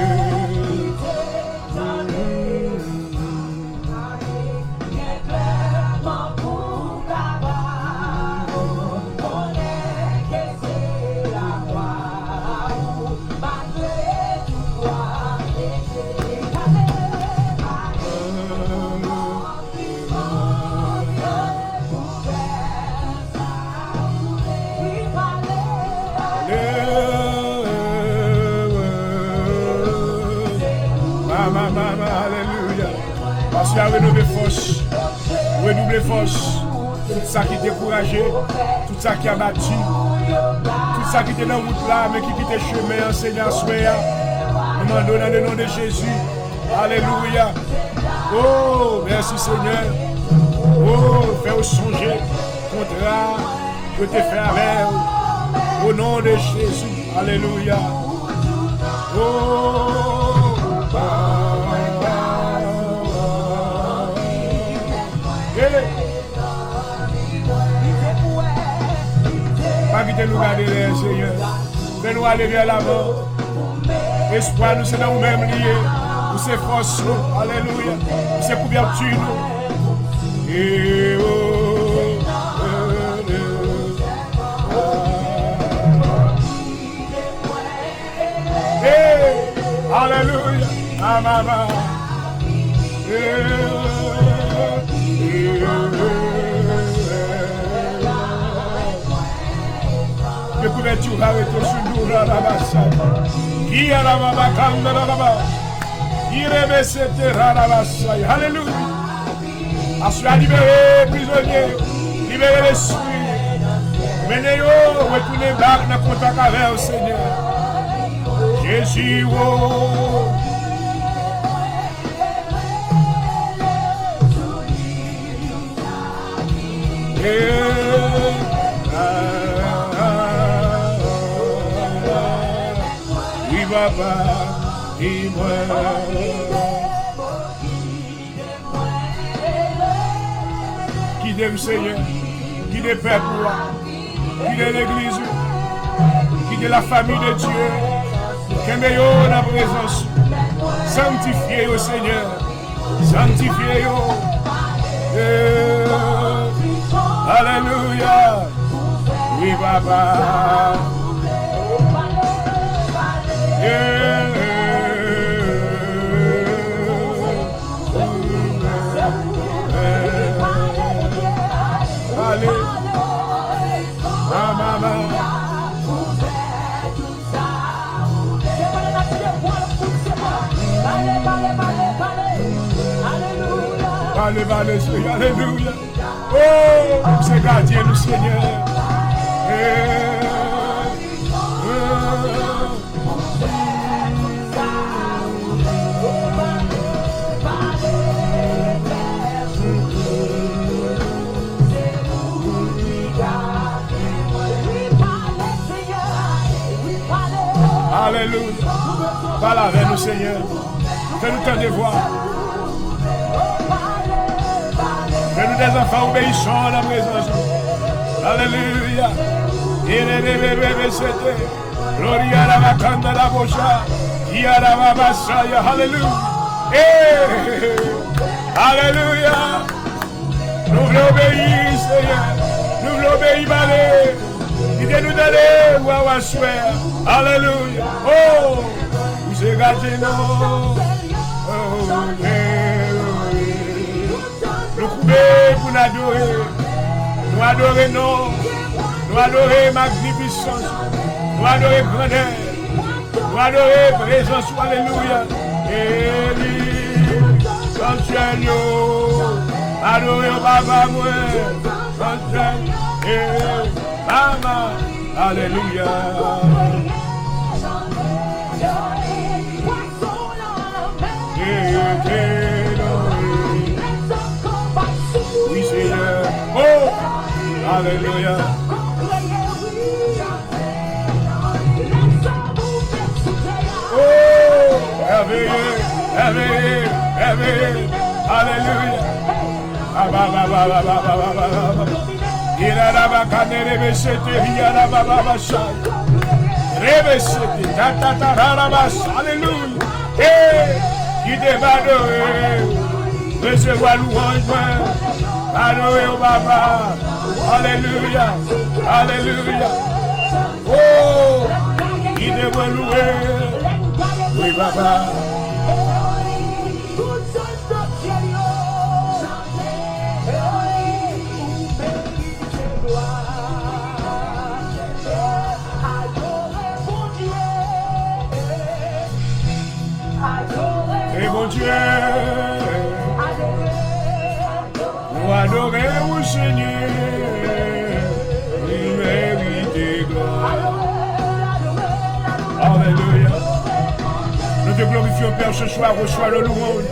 Alléluia. Parce qu'il a renouvelé force, renouvelé force. Tout ça qui est découragé, tout ça qui a battu, tout ça qui était dans la route là, mais qui quitte le chemin, Seigneur, soyez. Nous demandons dans le nom de Jésus. Alléluia. Oh, merci Seigneur. Oh, fais-nous songer contrat que tu fais avec. Au nom de Jésus. Alléluia. Oh. Pas quitter nous garder les Seigneur. Fais-nous aller vers l'avant. Espoir, nous c'est dans nous-mêmes liés. Nous c'est force, nous. Alléluia. Nous c'est couverture, nous. Et Alléluia. Amama. Que couverture arrêtée sur nous, la bassa. Qui a la baba, calme la baba. Qui remet la bassa. Alléluia. Assois libéré, prisonnier. Libéré l'esprit. Menez-yo, retournez back dans le contact avec le Seigneur. Jésus, oh. Oui, papa, dis-moi. Qui t'aime, Seigneur? Qui t'aime, Père, qui t'aime l'Église? Qui t'aime la famille de Dieu? Qui est la présence? Sanctifiez au Seigneur. Sanctifiez au. Alléluia. Oui, papa. Allez. Maman. Allez, Seigneur, alléluia. Oh, c'est gardien le Seigneur. Alléluia. Parle avec nous, Seigneur. Fais-nous t'en voir. Fais-nous des enfants obéissants à la présence. Alléluia. Gloria à la vacanda la bocha. Yara babasaya. Alléluia. Alléluia. Nous voulons obéir, Seigneur. Nous voulons obéir, Malé. Il nous donner ou à souhait. Alléluia. Oh, vous êtes gardé, non. Nous couper pour nous adorer. Nous adorer, non. Nous adorer magnificence. Nous adorer grandeur. Nous adorer présence. Alléluia. Élie, sanctuaire. Adorer Papa, moi. Sanctuaire. Maman. Alléluia. Oui, Seigneur. Oh, alléluia. Oh, merveilleux, merveilleux, merveilleux. Alléluia. Il a la bacane, revêchete, il a la bababasha. Revêchete, tatatarabas. Alléluia. Qui te va adorer, recevoir louange, adorer au Papa. Alléluia, alléluia. Oh, qui te va louer, oui Papa. Et mon Dieu, nous adorons Seigneur, il mérite gloire. Alléluia. Nous te glorifions, Père, ce soir, reçois le louange.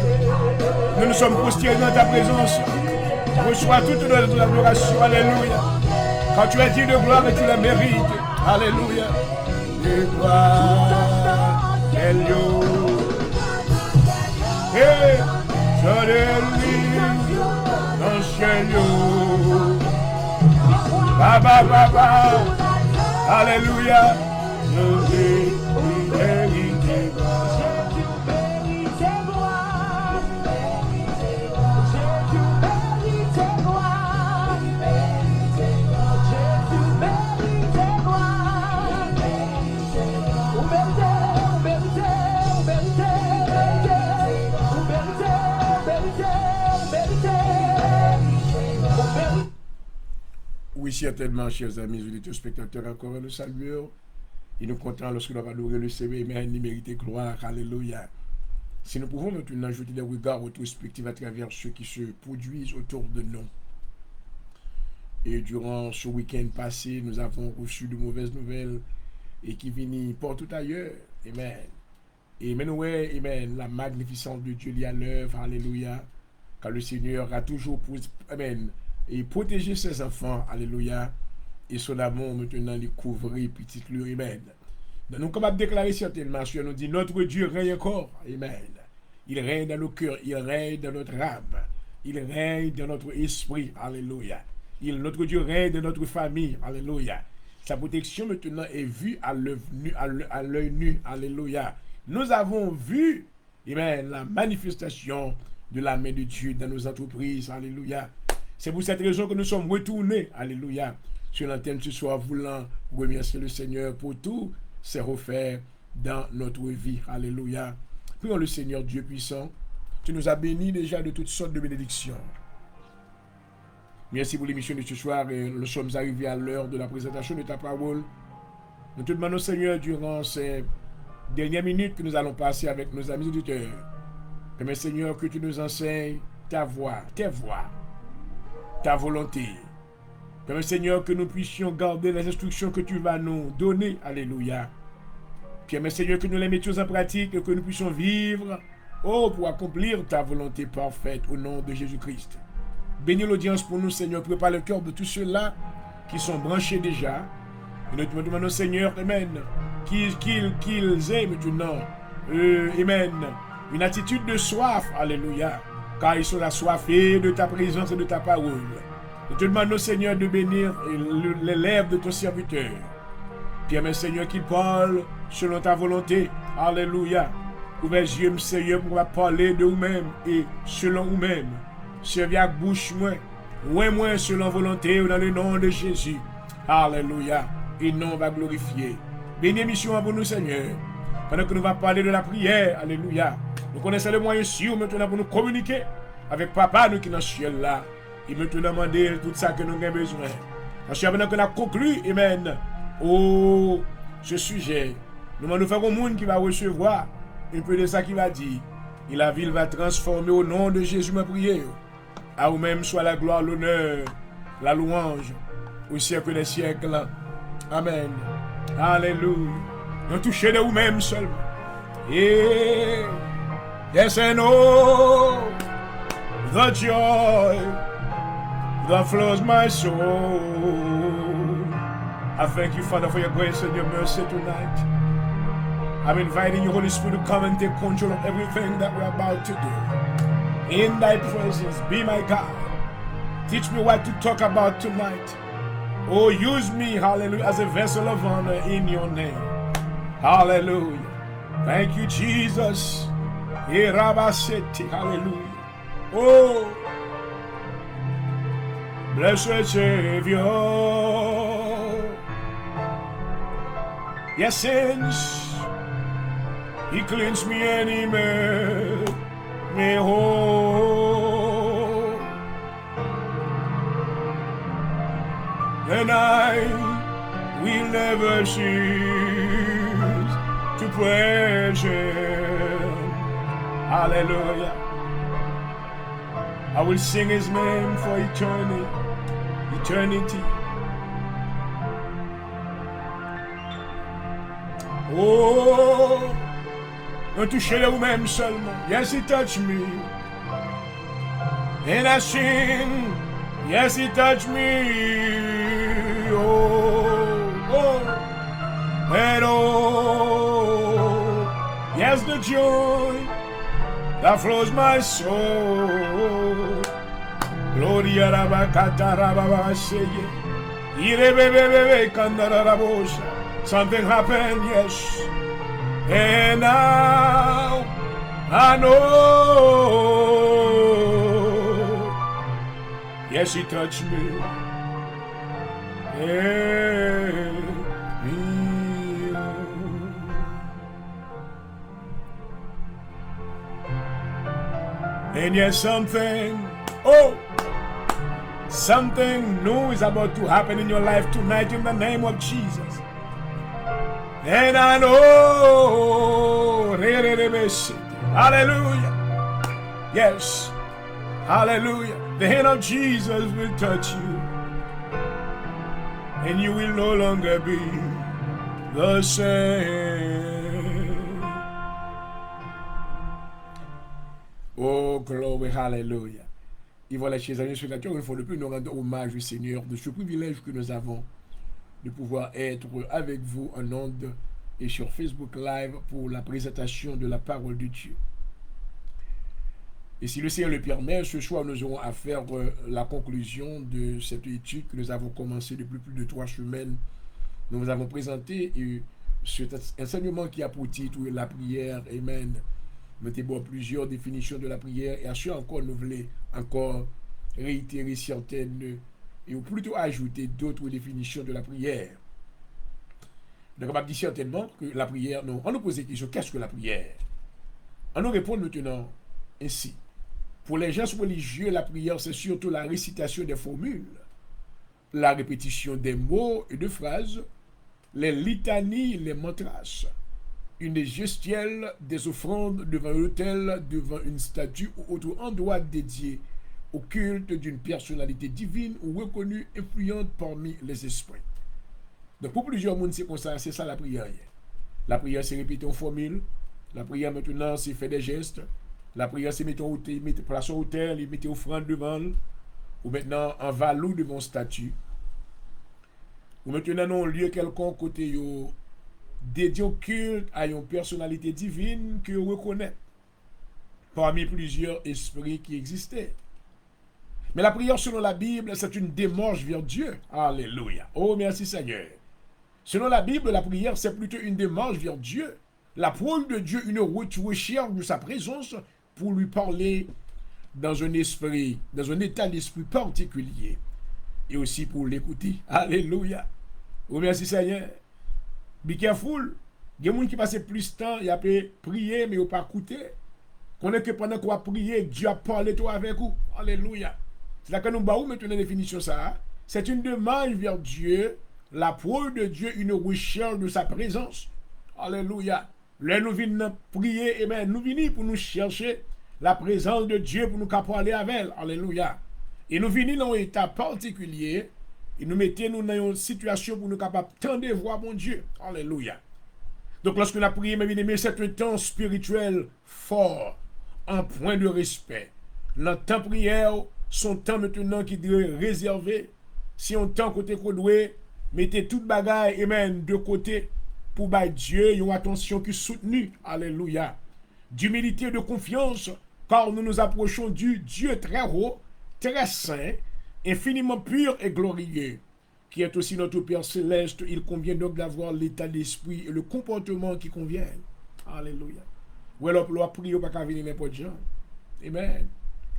Nous nous sommes prosternés dans ta présence. Reçois toute notre adoration. Alléluia. Quand tu es dit de gloire et tu la mérites. Alléluia. Et gloire, Elio. Hey, Alléluia, dans le ciel, Baba, Baba, Alléluia, je vais mériter Oui, certainement, chers amis, auditeurs, spectateurs, encore le salueur. Et nous comptons lorsque nous avons adoré le Seigneur, mais il mérite gloire. Alléluia. Si nous pouvons maintenant jeter des regards rétrospectifs à travers ceux qui se produisent autour de nous. Et durant ce week-end passé, nous avons reçu de mauvaises nouvelles et qui viennent partout ailleurs. Amen. Et amen, ouais, amen. La magnificence de Dieu est à l'œuvre. Alléluia. Car le Seigneur a toujours amen, et protégé ses enfants. Alléluia. Et son amour maintenant les couvrir petit lui. Amen. Nous sommes capables de déclarer certainement, sur nous dit notre Dieu règne encore. Amen. Il règne dans nos cœurs, il règne dans notre âme, il règne dans notre esprit. Alléluia. Notre Dieu règne dans notre famille. Alléluia. Sa protection maintenant est vue à l'œil nu. Alléluia. Nous avons vu, amen, la manifestation de la main de Dieu dans nos entreprises. Alléluia. C'est pour cette raison que nous sommes retournés. Alléluia. Sur l'antenne ce soir, voulant remercier le Seigneur pour tout ses refaits dans notre vie. Alléluia. Prions le Seigneur Dieu puissant. Tu nous as bénis déjà de toutes sortes de bénédictions. Merci pour l'émission de ce soir et nous sommes arrivés à l'heure de la présentation de ta parole. Nous te demandons, Seigneur, durant ces dernières minutes que nous allons passer avec nos amis auditeurs, permets, Seigneur, que tu nous enseignes ta voix, tes voix, ta volonté. Permets, Seigneur, que nous puissions garder les instructions que tu vas nous donner. Alléluia. Permets, Seigneur, que nous les mettions en pratique et que nous puissions vivre, pour accomplir ta volonté parfaite au nom de Jésus-Christ. Bénis l'audience pour nous, Seigneur. Prépare le cœur de tous ceux-là qui sont branchés déjà. Et nous te demandons, Seigneur, amen, qu'ils aient maintenant, amen, une attitude de soif, alléluia, car ils sont assoiffés de ta présence et de ta parole. Nous te demandons, Seigneur, de bénir les lèvres de ton serviteur. Permets, Seigneur, qu'il parle selon ta volonté, alléluia. Ouvre les yeux, Seigneur, pour parler de nous-mêmes et selon nous-mêmes. Servir avec bouche moins selon volonté dans le nom de Jésus. Alléluia. Et non, on va glorifier. Bénédiction pour nous, Seigneur. Pendant que nous allons parler de la prière, alléluia. Nous connaissons le moyen sûr maintenant pour nous communiquer avec Papa, nous qui dans le ciel là. Et maintenant demander tout ça que nous avons besoin. Parce que maintenant qu'on a conclu, amen, ce sujet, nous allons faire un monde qui va recevoir un peu de ça qu'il va dire. Et la ville va transformer au nom de Jésus, ma prière. À vous-même soit la gloire, l'honneur, la louange, au siècle des siècles. Amen. Alléluia. Nous touchez de vous-même seulement. Et yes and oh, the joy that flows my soul. I thank you, Father, for your grace and your mercy tonight. I'm inviting you, Holy Spirit, to come and take control of everything that we're about to do. In thy presence, be my God. Teach me what to talk about tonight. Oh, use me, hallelujah, as a vessel of honor in your name. Hallelujah. Thank you, Jesus. Hallelujah. Oh, blessed Savior. Yes, sins. He cleansed me and he made me whole. And I will never cease to praise him. Hallelujah. I will sing his name for eternity. Oh, don't touchez vous-même seulement. Yes, he touched me. And I sing. Yes, he touched me. Oh. And oh. Yes, the joy that flows my soul. Gloria rabakata rababaseye. Irebebebebe kandarabosha. Something happened, yes. And now I know. Yes, he touched me. And yes, something new is about to happen in your life tonight in the name of Jesus. And I know, hallelujah, yes, hallelujah, the hand of Jesus will touch you. and you will no longer be the same. Oh, glory, hallelujah. Et voilà, chers amis spectateurs, une fois de plus, nous rendons hommage au Seigneur de ce privilège que nous avons de pouvoir être avec vous en ondes et sur Facebook Live pour la présentation de la parole de Dieu. Et si le Seigneur le permet, ce soir, nous aurons à faire la conclusion de cette étude que nous avons commencé depuis plus de 3 semaines. Nous vous avons présenté cet enseignement qui a pour titre la prière. Amen. Nous avons plusieurs définitions de la prière et à ce encore, nous voulons encore réitérer certaines et ou plutôt ajouter d'autres définitions de la prière. Donc on va dire certainement que la prière, non. On nous pose la question, qu'est-ce que la prière? On nous répond maintenant ainsi. Pour les gens religieux, la prière, c'est surtout la récitation des formules, la répétition des mots et de phrases, les litanies, les mantras, une gestuelle, des offrandes devant un autel, devant une statue ou autre endroit dédié au culte d'une personnalité divine ou reconnue influente parmi les esprits. Donc pour plusieurs mondes, c'est ça la prière. La prière, c'est répéter une formule. La prière, maintenant, c'est faire des gestes. La prière, c'est mettre place au autel, mettre offrande devant, ou maintenant en valou devant statue. Ou maintenant, dans un lieu quelconque, côté dédié au culte à une personnalité divine que vous reconnaissez parmi plusieurs esprits qui existaient. Mais la prière selon la Bible, c'est une démarche vers Dieu. Alléluia. Oh, merci Seigneur. Selon la Bible, la prière, c'est plutôt une démarche vers Dieu. La parole de Dieu, une recherche de sa présence pour lui parler dans un esprit, dans un état d'esprit particulier. Et aussi pour l'écouter. Alléluia. Oh, merci Seigneur. Be careful. Il y a des gens qui passent plus de temps, ils ont prié, mais ils n'ont pas écouté. Qu'on est que pendant qu'on a prié, Dieu a parlé toi avec vous. Alléluia. C'est là que nous avons maintenant une définition ça. C'est une demande vers Dieu, la parole de Dieu, une recherche de sa présence. Alléluia. Là, nous venons prier, et bien nous venons pour nous chercher la présence de Dieu, pour nous parler avec elle. Alléluia. Et nous venons dans un état particulier, et nous mettons dans une situation pour nous capables de voir mon Dieu. Alléluia. Donc lorsque la prière, mes bien-aimés, c'est un temps spirituel fort, un point de respect. Notre temps prière, son temps maintenant qui doit réservé. Si on temps côté qu'on doit, mettez toute bagaille, amen, de côté, pour bailler Dieu, une attention qui est soutenue. Alléluia. D'humilité et de confiance, car nous nous approchons du Dieu très haut, très saint, infiniment pur et glorieux, qui est aussi notre Père céleste. Il convient donc d'avoir l'état d'esprit et le comportement qui conviennent. Alléluia. Ou alors, pour prier, pas qu'à venir n'importe gens. Amen.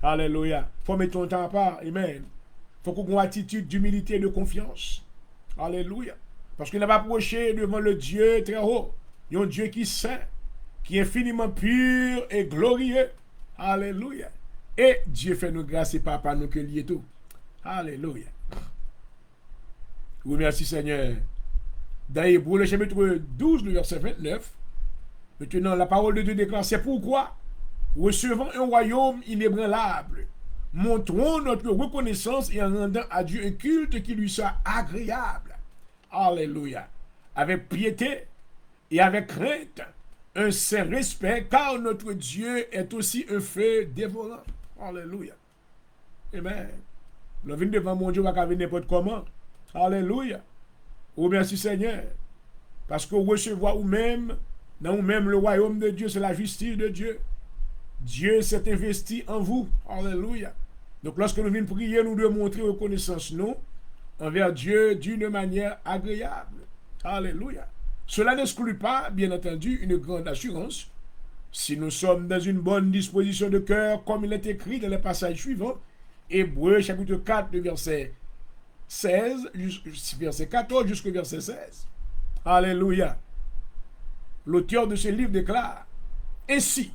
Alléluia. Il faut mettre ton temps à part. Amen. Il faut qu'on ait une attitude d'humilité et de confiance. Alléluia. Parce qu'il n'a pas approché devant le Dieu très haut. Il y a un Dieu qui est saint, qui est infiniment pur et glorieux. Alléluia. Et Dieu fait nous grâce et papa nous que lié tout. Alléluia. Oui, merci Seigneur. Dans Hébreux, le chapitre 12, le verset 29, maintenant la parole de Dieu déclare, c'est pourquoi, recevant un royaume inébranlable, montrons notre reconnaissance et en rendant à Dieu un culte qui lui soit agréable. Alléluia. Avec piété et avec crainte, un saint respect, car notre Dieu est aussi un feu dévorant. Alléluia. Amen. Nous venons devant mon Dieu, on va venir n'importe comment. Alléluia. Oh, merci Seigneur. Parce que recevoir ou-même, dans ou-même le royaume de Dieu, c'est la justice de Dieu. Dieu s'est investi en vous. Alléluia. Donc lorsque nous venons prier, nous devons montrer reconnaissance, nous, envers Dieu d'une manière agréable. Alléluia. Cela n'exclut pas, bien entendu, une grande assurance. Si nous sommes dans une bonne disposition de cœur, comme il est écrit dans les passages suivants, Hébreux chapitre 4, verset 16, verset 14 jusqu'au verset 16. Alléluia. L'auteur de ce livre déclare, ainsi,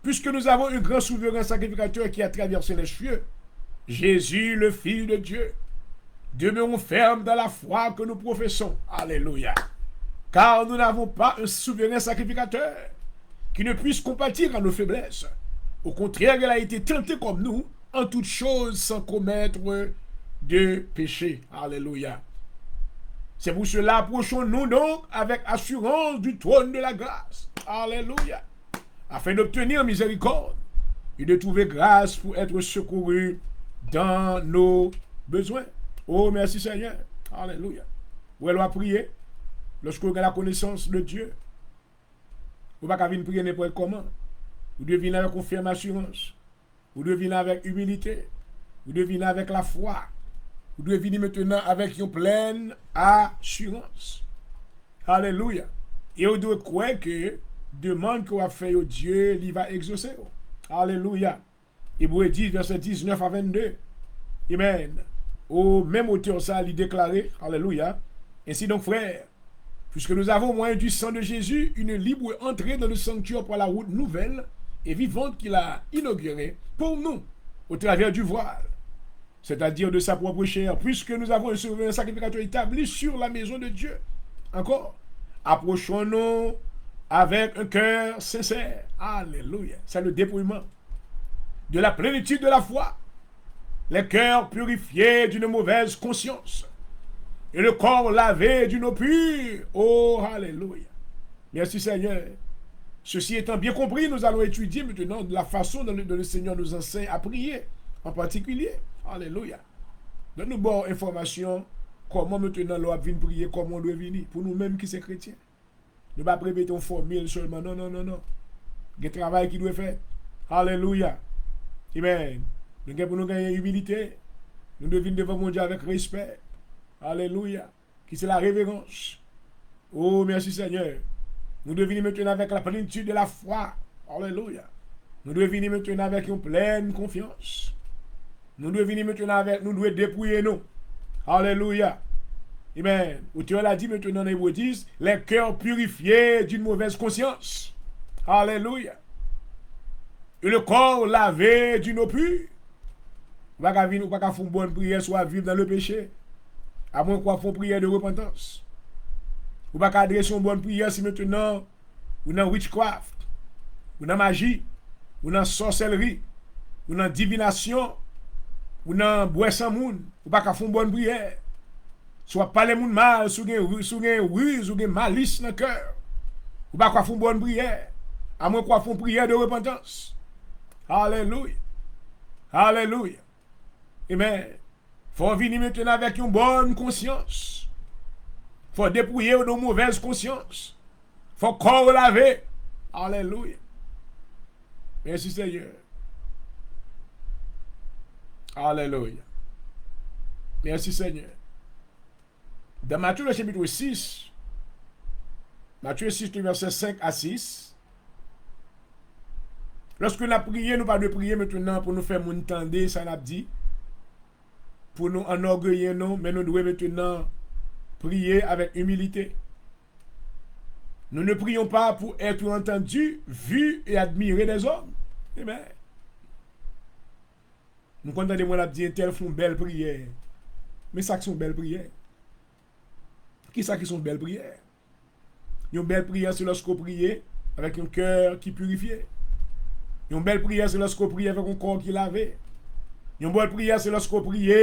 puisque nous avons un grand souverain sacrificateur qui a traversé les cieux, Jésus, le Fils de Dieu, demeurons fermes dans la foi que nous professons. Alléluia. Car nous n'avons pas un souverain sacrificateur qui ne puisse compatir à nos faiblesses. Au contraire, il a été tenté comme nous, en toutes choses sans commettre de péché. Alléluia. C'est pour cela, approchons-nous donc avec assurance du trône de la grâce. Alléluia. Afin d'obtenir miséricorde et de trouver grâce pour être secouru dans nos besoins. Oh, merci Seigneur. Alléluia. Où elle va prier lorsque vous avez la connaissance de Dieu. Vous ne pouvez pas venir prier n'importe comment. Vous devez venir avec ferme assurance. Vous devez venir avec humilité. Vous devez venir avec la foi. Vous devez venir maintenant avec une pleine assurance. Alléluia. Et vous devez croire que demande que vous avez fait au Dieu, il va exaucer. Alléluia. Hébreux 10, verset 19 à 22. Amen. Au même auteur, ça, il déclarait, alléluia. Ainsi donc, frères, puisque nous avons au moyen du sang de Jésus une libre entrée dans le sanctuaire par la route nouvelle et vivante qu'il a inaugurée pour nous, au travers du voile, c'est-à-dire de sa propre chair, puisque nous avons un sacrificateur établi sur la maison de Dieu. Encore, approchons-nous avec un cœur sincère. Alléluia. C'est le dépouillement de la plénitude de la foi, les cœurs purifiés d'une mauvaise conscience et le corps lavé d'une eau pure. Oh, alléluia. Merci Seigneur. Ceci étant bien compris, nous allons étudier maintenant de la façon dont le Seigneur nous enseigne à prier, en particulier. Alléluia. Donne-nous bonne information, comment maintenant l'on vient prier, comment on doit venir, pour nous-mêmes qui sommes chrétiens. Ne pas répéter une formule seulement. Non, non, non, non. Il y a un travail qui doit être fait. Alléluia. Amen. Nous avons pour nous gagner humilité. Nous devons devant mon Dieu avec respect. Alléluia. Qui c'est la révérence. Oh, merci Seigneur. Nous devons venir maintenant avec la plénitude de la foi. Alléluia. Nous devons venir maintenant avec une pleine confiance. Nous devons venir maintenant avec, nous devons dépouiller nous. Alléluia. Amen. L'auteur l'a dit maintenant dans Hébreux 10, les cœurs purifiés d'une mauvaise conscience. Alléluia. Et le corps lavé d'une eau pure. Vous ne pouvez pas faire une bonne prière, soit vivre dans le péché. À moins qu'on fasse une prière de repentance. Vous ne pouvez pas adresser une bonne prière si maintenant vous avez witchcraft, vous avez magie, vous avez sorcellerie, vous avez divination, vous avez bois sans moun. Vous ne pouvez pas faire une bonne prière. Soit parler moun mal, sous une ruse ou une malice dans le cœur. Vous ne pouvez pas faire une bonne prière. À moins qu'on fasse une prière de repentance. Alléluia. Alléluia. Amen. Il faut venir maintenant avec une bonne conscience. Il faut dépouiller nos mauvaises consciences. Il faut corps laver. Alléluia. Merci Seigneur. Alléluia. Merci Seigneur. Dans Matthieu le chapitre 6, Matthieu 6, verset 5 à 6, lorsque nous avons prié, nous pas de prier maintenant pour nous faire m'entendre, ça n'a dit, pour nous enorgueillir, non, mais nous devons maintenant prier avec humilité. Nous ne prions pas pour être entendus, vus et admirés des hommes. Amen. Nous comptons moi la dire, tel font belle prière. Mais ça qui sont belles prières. Qui ça qui sont belles prières? Une belle prière, c'est lorsqu'on prie avec un cœur qui purifie. Une belle prière, c'est lorsqu'on prie avec un corps qui lavé. Une bonne prière, c'est lorsqu'on prie,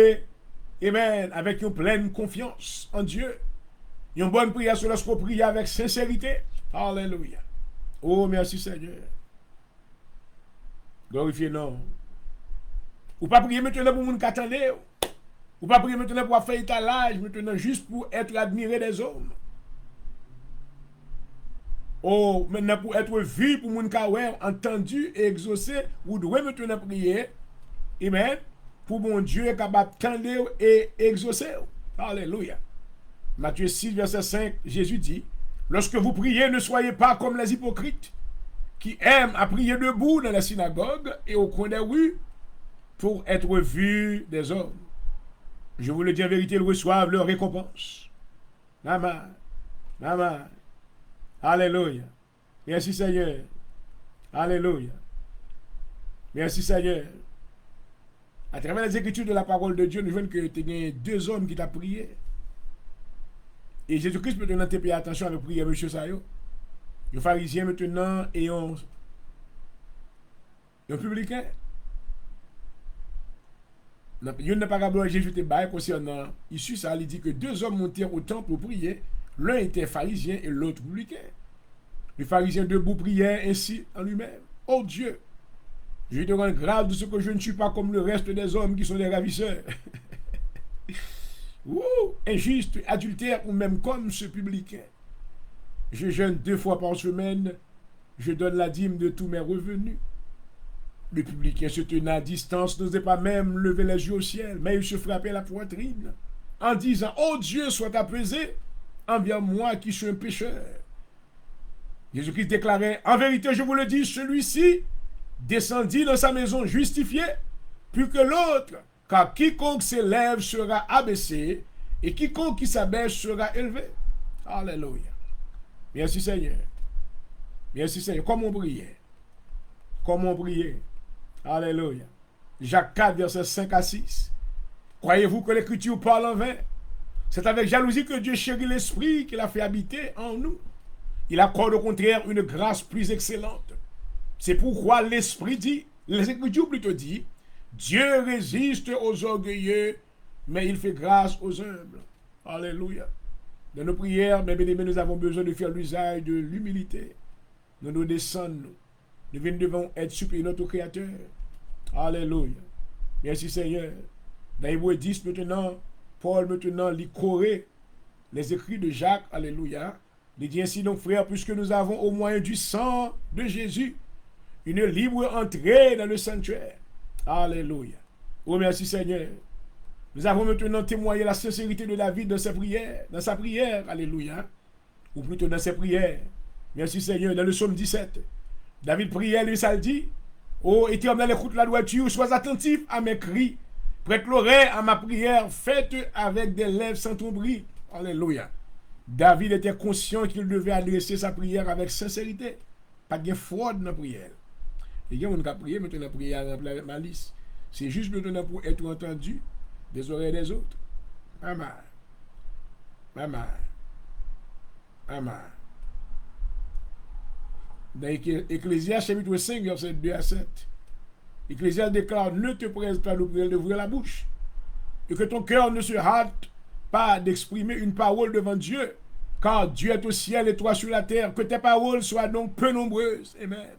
amen, avec une pleine confiance en Dieu. Une bonne prière, c'est lorsqu'on prie avec sincérité. Alléluia. Oh, merci Seigneur. Glorifiez non. Ou pas prier maintenant pour moun katande. Ou pas prier maintenant pour faire étalage, maintenant juste pour être admiré des hommes. Oh, maintenant pour être vu, pour moun kawer, entendu et exaucé, vous devez maintenant prier. Amen. Pour mon Dieu capable d'entendre et exaucer. Alléluia. Matthieu 6, verset 5, Jésus dit, lorsque vous priez, ne soyez pas comme les hypocrites qui aiment à prier debout dans la synagogue et au coin des rues pour être vus des hommes. Je vous le dis en vérité, ils reçoivent leur récompense. Amen. Amen. Alléluia. Merci Seigneur. Alléluia. Merci Seigneur. À travers les écritures de la parole de Dieu, nous voyons que tu as deux hommes qui t'ont prié. Et Jésus-Christ maintenant te payer attention à la prière, monsieur Sayo. Les pharisiens maintenant et un publicain. Il n'a pas capable Jésus te bail concernant issu ça, il dit que deux hommes montèrent au temple pour prier, l'un était pharisien et l'autre publicain. Le pharisien debout priait ainsi en lui-même: oh Dieu, je te rends grâce de ce que je ne suis pas comme le reste des hommes qui sont des ravisseurs, ou injuste, adultère, ou même comme ce publicain. Je jeûne 2 fois par semaine, je donne la dîme de tous mes revenus. Le publicain se tenait à distance, n'osait pas même lever les yeux au ciel, mais il se frappait la poitrine en disant: oh Dieu, sois apaisé envers moi qui suis un pécheur. Jésus-Christ déclarait: en vérité, je vous le dis, celui-ci descendit dans sa maison justifié plus que l'autre, car quiconque s'élève sera abaissé et quiconque qui s'abaisse sera élevé. Alléluia. Merci Seigneur. Merci Seigneur. Comment prier? Comment prier? Alléluia. Jacques 4, versets 5 à 6. Croyez-vous que l'Écriture parle en vain? C'est avec jalousie que Dieu chérit l'Esprit qu'il a fait habiter en nous. Il accorde au contraire une grâce plus excellente. C'est pourquoi l'Esprit dit, les Écritures plutôt dit, Dieu résiste aux orgueilleux, mais il fait grâce aux humbles. Alléluia. Dans nos prières, mes bien-aimés, nous avons besoin de faire l'usage de l'humilité. Nous nous descendons. Nous devons être supérieurs notre Créateur. Alléluia. Merci Seigneur. Dans Hébreux 10 maintenant, Paul maintenant lit corée les écrits de Jacques. Alléluia. Il dit ainsi donc, frères, puisque nous avons au moyen du sang de Jésus une libre entrée dans le sanctuaire. Alléluia. Oh merci Seigneur. Nous avons maintenant témoigné la sincérité de David dans sa prière. Alléluia. Ou plutôt dans ses prières. Merci Seigneur. Dans le psaume 17, David priait, lui, ça le dit: ô Éternel, écoute la droiture, sois attentif à mes cris, prête l'oreille à ma prière, faite avec des lèvres sans tromperie. Alléluia. David était conscient qu'il devait adresser sa prière avec sincérité. Pas de fraude dans la prière. Et il y a qui a prié, maintenant la prière avec malice. C'est juste maintenant pour être entendu des oreilles des autres. Maman. Maman. Maman. Dans Ecclésiaste chapitre 5, verset 2 à 7. Ecclésiaste déclare: ne te presse pas d'ouvrir la bouche, et que ton cœur ne se hâte pas d'exprimer une parole devant Dieu, car Dieu est au ciel et toi sur la terre. Que tes paroles soient donc peu nombreuses. Amen.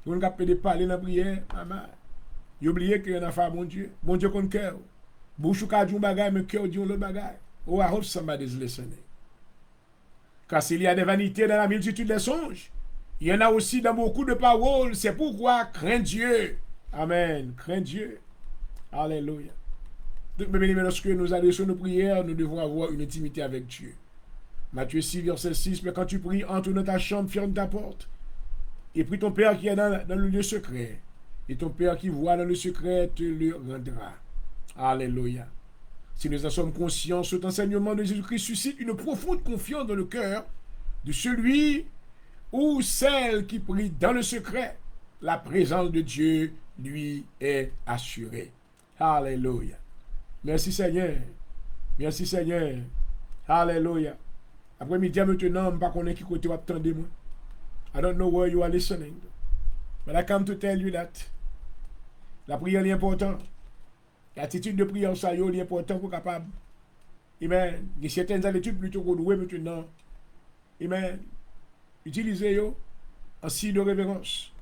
Vous ne pouvez pas parler dans la prière, maman. Vous oubliez qu'il y a un affaire, mon Dieu. Bon Dieu qu'on cœur. Bouche ou dit un bagage, mais cœur dit un autre bagage. Oh, I hope somebody's listening. Car s'il y a des vanités dans la multitude des songes, il y en a aussi dans beaucoup de paroles. C'est pourquoi crains Dieu. Amen. Crains Dieu. Alléluia. Donc, lorsque nous adressons nos prières, nous devons avoir une intimité avec Dieu. Matthieu 6, verset 6. Mais quand tu pries, entre dans ta chambre, ferme ta porte. Et prie ton Père qui est dans le lieu secret. Et ton Père qui voit dans le secret te le rendra. Alléluia. Si nous en sommes conscients, cet enseignement de Jésus-Christ suscite une profonde confiance dans le cœur de celui ou celle qui prie dans le secret. La présence de Dieu lui est assurée. Alléluia. Merci Seigneur. Merci Seigneur. Alléluia. Après-midi maintenant, je ne sais pas qui côté vous attendez moi. I don't know where you are listening. But I come to tell you that la prière est importante. L'attitude de prière, ça est important pour capable. Amen. Il y a certaines attitudes plutôt qu'on doit maintenant. Amen. Utilisez-yo en signe de révérence.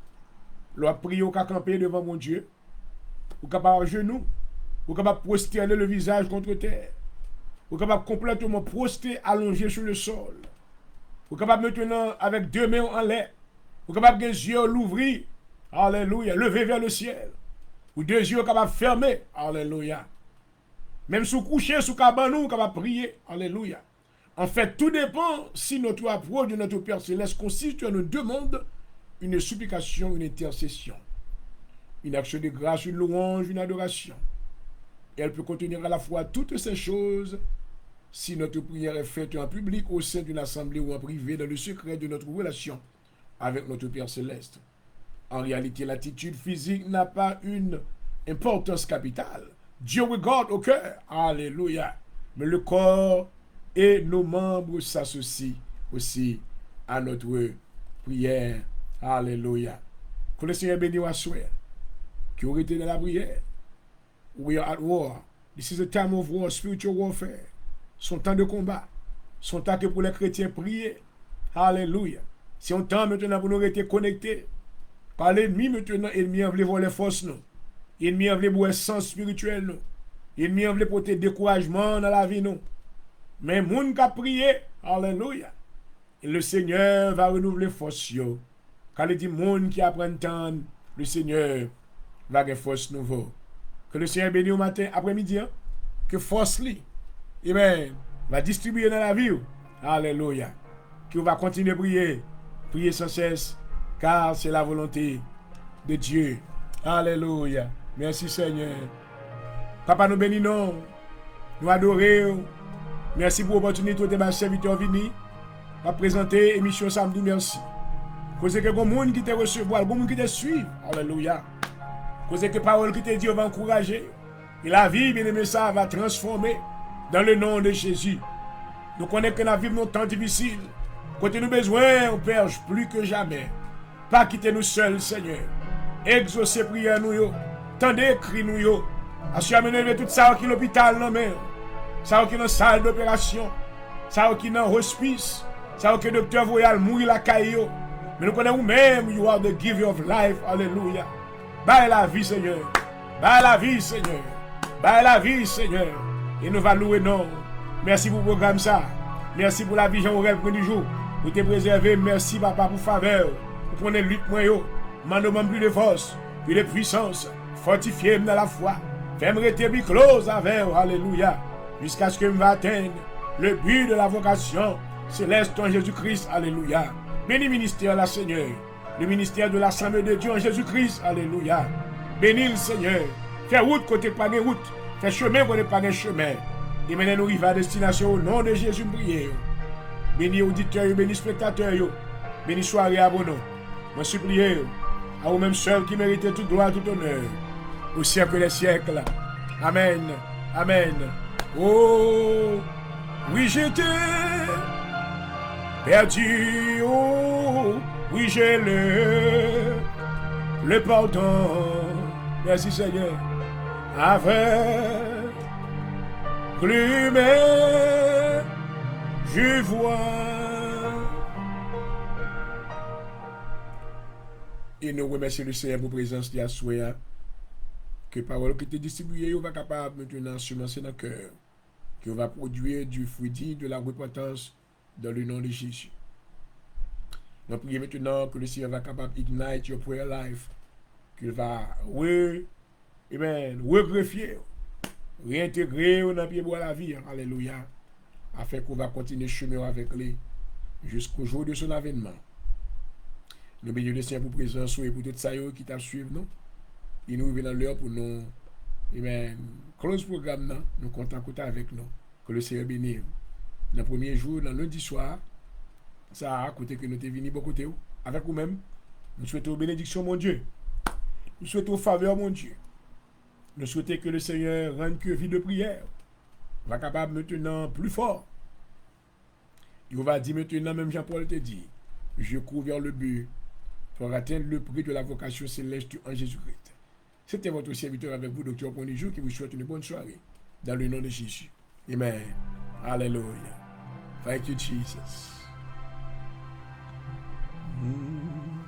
L'on prie au camper devant mon Dieu. Ou capable à genoux. Ou capable prosterner le visage contre terre. Ou capable complètement proster, allongé sur le sol. Ou capable maintenant avec 2 mains en l'air. Ou capable les yeux l'ouvrir. Alléluia. Lever vers le ciel. Ou 2 yeux capables fermer. Alléluia. Même sous coucher, sous cabanon, capable prier. Alléluia. En fait, tout dépend si notre approche de notre Père Céleste consiste en une demande, une supplication, une intercession, une action de grâce, une louange, une adoration. Elle peut contenir à la fois toutes ces choses si notre prière est faite en public, au sein d'une assemblée ou en privé, dans le secret de notre relation avec notre Père Céleste. En réalité, l'attitude physique n'a pas une importance capitale. Dieu regarde au cœur. Alléluia. Mais le corps et nos membres s'associent aussi à notre prière. Alléluia. Que le Seigneur bénisse à soi, qui aurait été dans la prière, We are at war. This is a time of war, spiritual warfare. Son temps de combat. Son temps que pour les chrétiens prier. Alléluia. C'est un temps maintenant pour nous rester connectés. Par l'ennemi maintenant, l'ennemi a voulu voler force nous. L'ennemi a voulu boire sens spirituel nous. L'ennemi a voulu porter découragement dans la vie nous. Mais moun qui a prié, alléluia. Et le Seigneur va renouveler force yo. Quand il dit moun qui apprend entendre, le Seigneur va avoir force nouveau. Que le Seigneur bénisse au matin, après-midi, hein? Que force li, amen, va distribuer dans la vie. Alléluia. Qu'on va continuer à prier, prier sans cesse, car c'est la volonté de Dieu. Alléluia. Merci Seigneur. Papa, nous bénissons, nous adorons. Merci pour l'opportunité de ma serviteur vini. Va présenter l'émission samedi, merci. Cause que bon monde qui te recevoir, bon monde qui te suit. Alléluia. Cause que parole qui te dit, on va encourager. Et la vie, bien aimé, ça va transformer dans le nom de Jésus. Nous connaissons que la vie nos temps difficiles. Quand nous besoin, on perche plus que jamais. Pas quitter nous seuls, Seigneur. Exaucer prière nous, tendez cri nous. Assurer tout ça qui est l'hôpital, non mais. Ça qui est dans la salle d'opération. Ça qui est dans le hospice. Ça qui est le docteur voyal mourir la caillou. Mais nous connaissons même, you are the giver of life. Alléluia. Bâille la vie, Seigneur. Bâille la vie, Seigneur. Bâille la vie, Seigneur. Et nous va louer non. Merci pour le programme ça. Merci pour la vision au rêve du jour. Pour te préserver. Merci, Papa, pour faveur. Pour prendre lutte, moi, yo. Mande-moi plus de force, plus de puissance. Fortifiez-moi dans la foi. Fais-moi rester close avec. Alléluia. Jusqu'à ce que je m'atteigne le but de la vocation céleste en Jésus-Christ. Alléluia. Bénis le ministère, la Seigneur. Le ministère de l'Assemblée de Dieu en Jésus-Christ. Alléluia. Bénis le Seigneur. Fais route côté pas de route. Fais chemin côté pas de chemin. Et maintenant nous arrivons à destination au nom de Jésus. Priez. Bénis auditeurs, bénis spectateurs. Bénis soirée à bon nom. Je supplie à vous-même seul qui méritez toute gloire, tout honneur. Au siècle des siècles. Amen. Amen. Oh, oui, j'étais perdu. Oh, oui, j'ai le pardon. Merci Seigneur. Avec mais je vois. Et nous remercions le Seigneur pour la présence de Yahshua. Que parole qui te distribuée, on va capable maintenant semencer dans le cœur. Qui va produire du fruit digne de la repentance dans le nom de Jésus. Nous prions maintenant que le Seigneur va capable ignite your prayer life. Qu'il va regreffier, réintégrer dans le pied de la vie. Alléluia. Afin qu'on va continuer le chemin avec lui jusqu'au jour de son avènement. Nous bénissons le Seigneur pour présence et pour tout ça qui t'a suivi, non? Et nous venons l'heure pour nous, close programme, nous comptons avec nous. Que le Seigneur bénisse. Dans le premier jour, dans le lundi soir, ça a côté que nous sommes venus beaucoup avec vous-même. Nous souhaitons bénédiction, mon Dieu. Nous souhaitons faveur, mon Dieu. Nous souhaitons que le Seigneur rende que vie de prière. On va capable maintenant plus fort. Il va dire maintenant, même Jean-Paul te dit, je cours vers le but pour atteindre le prix de la vocation céleste en Jésus-Christ. C'était votre serviteur avec vous, Dr. Ponijou, qui vous souhaite une bonne soirée. Dans le nom de Jésus. Amen. Alléluia. Thank you, Jesus. Mm.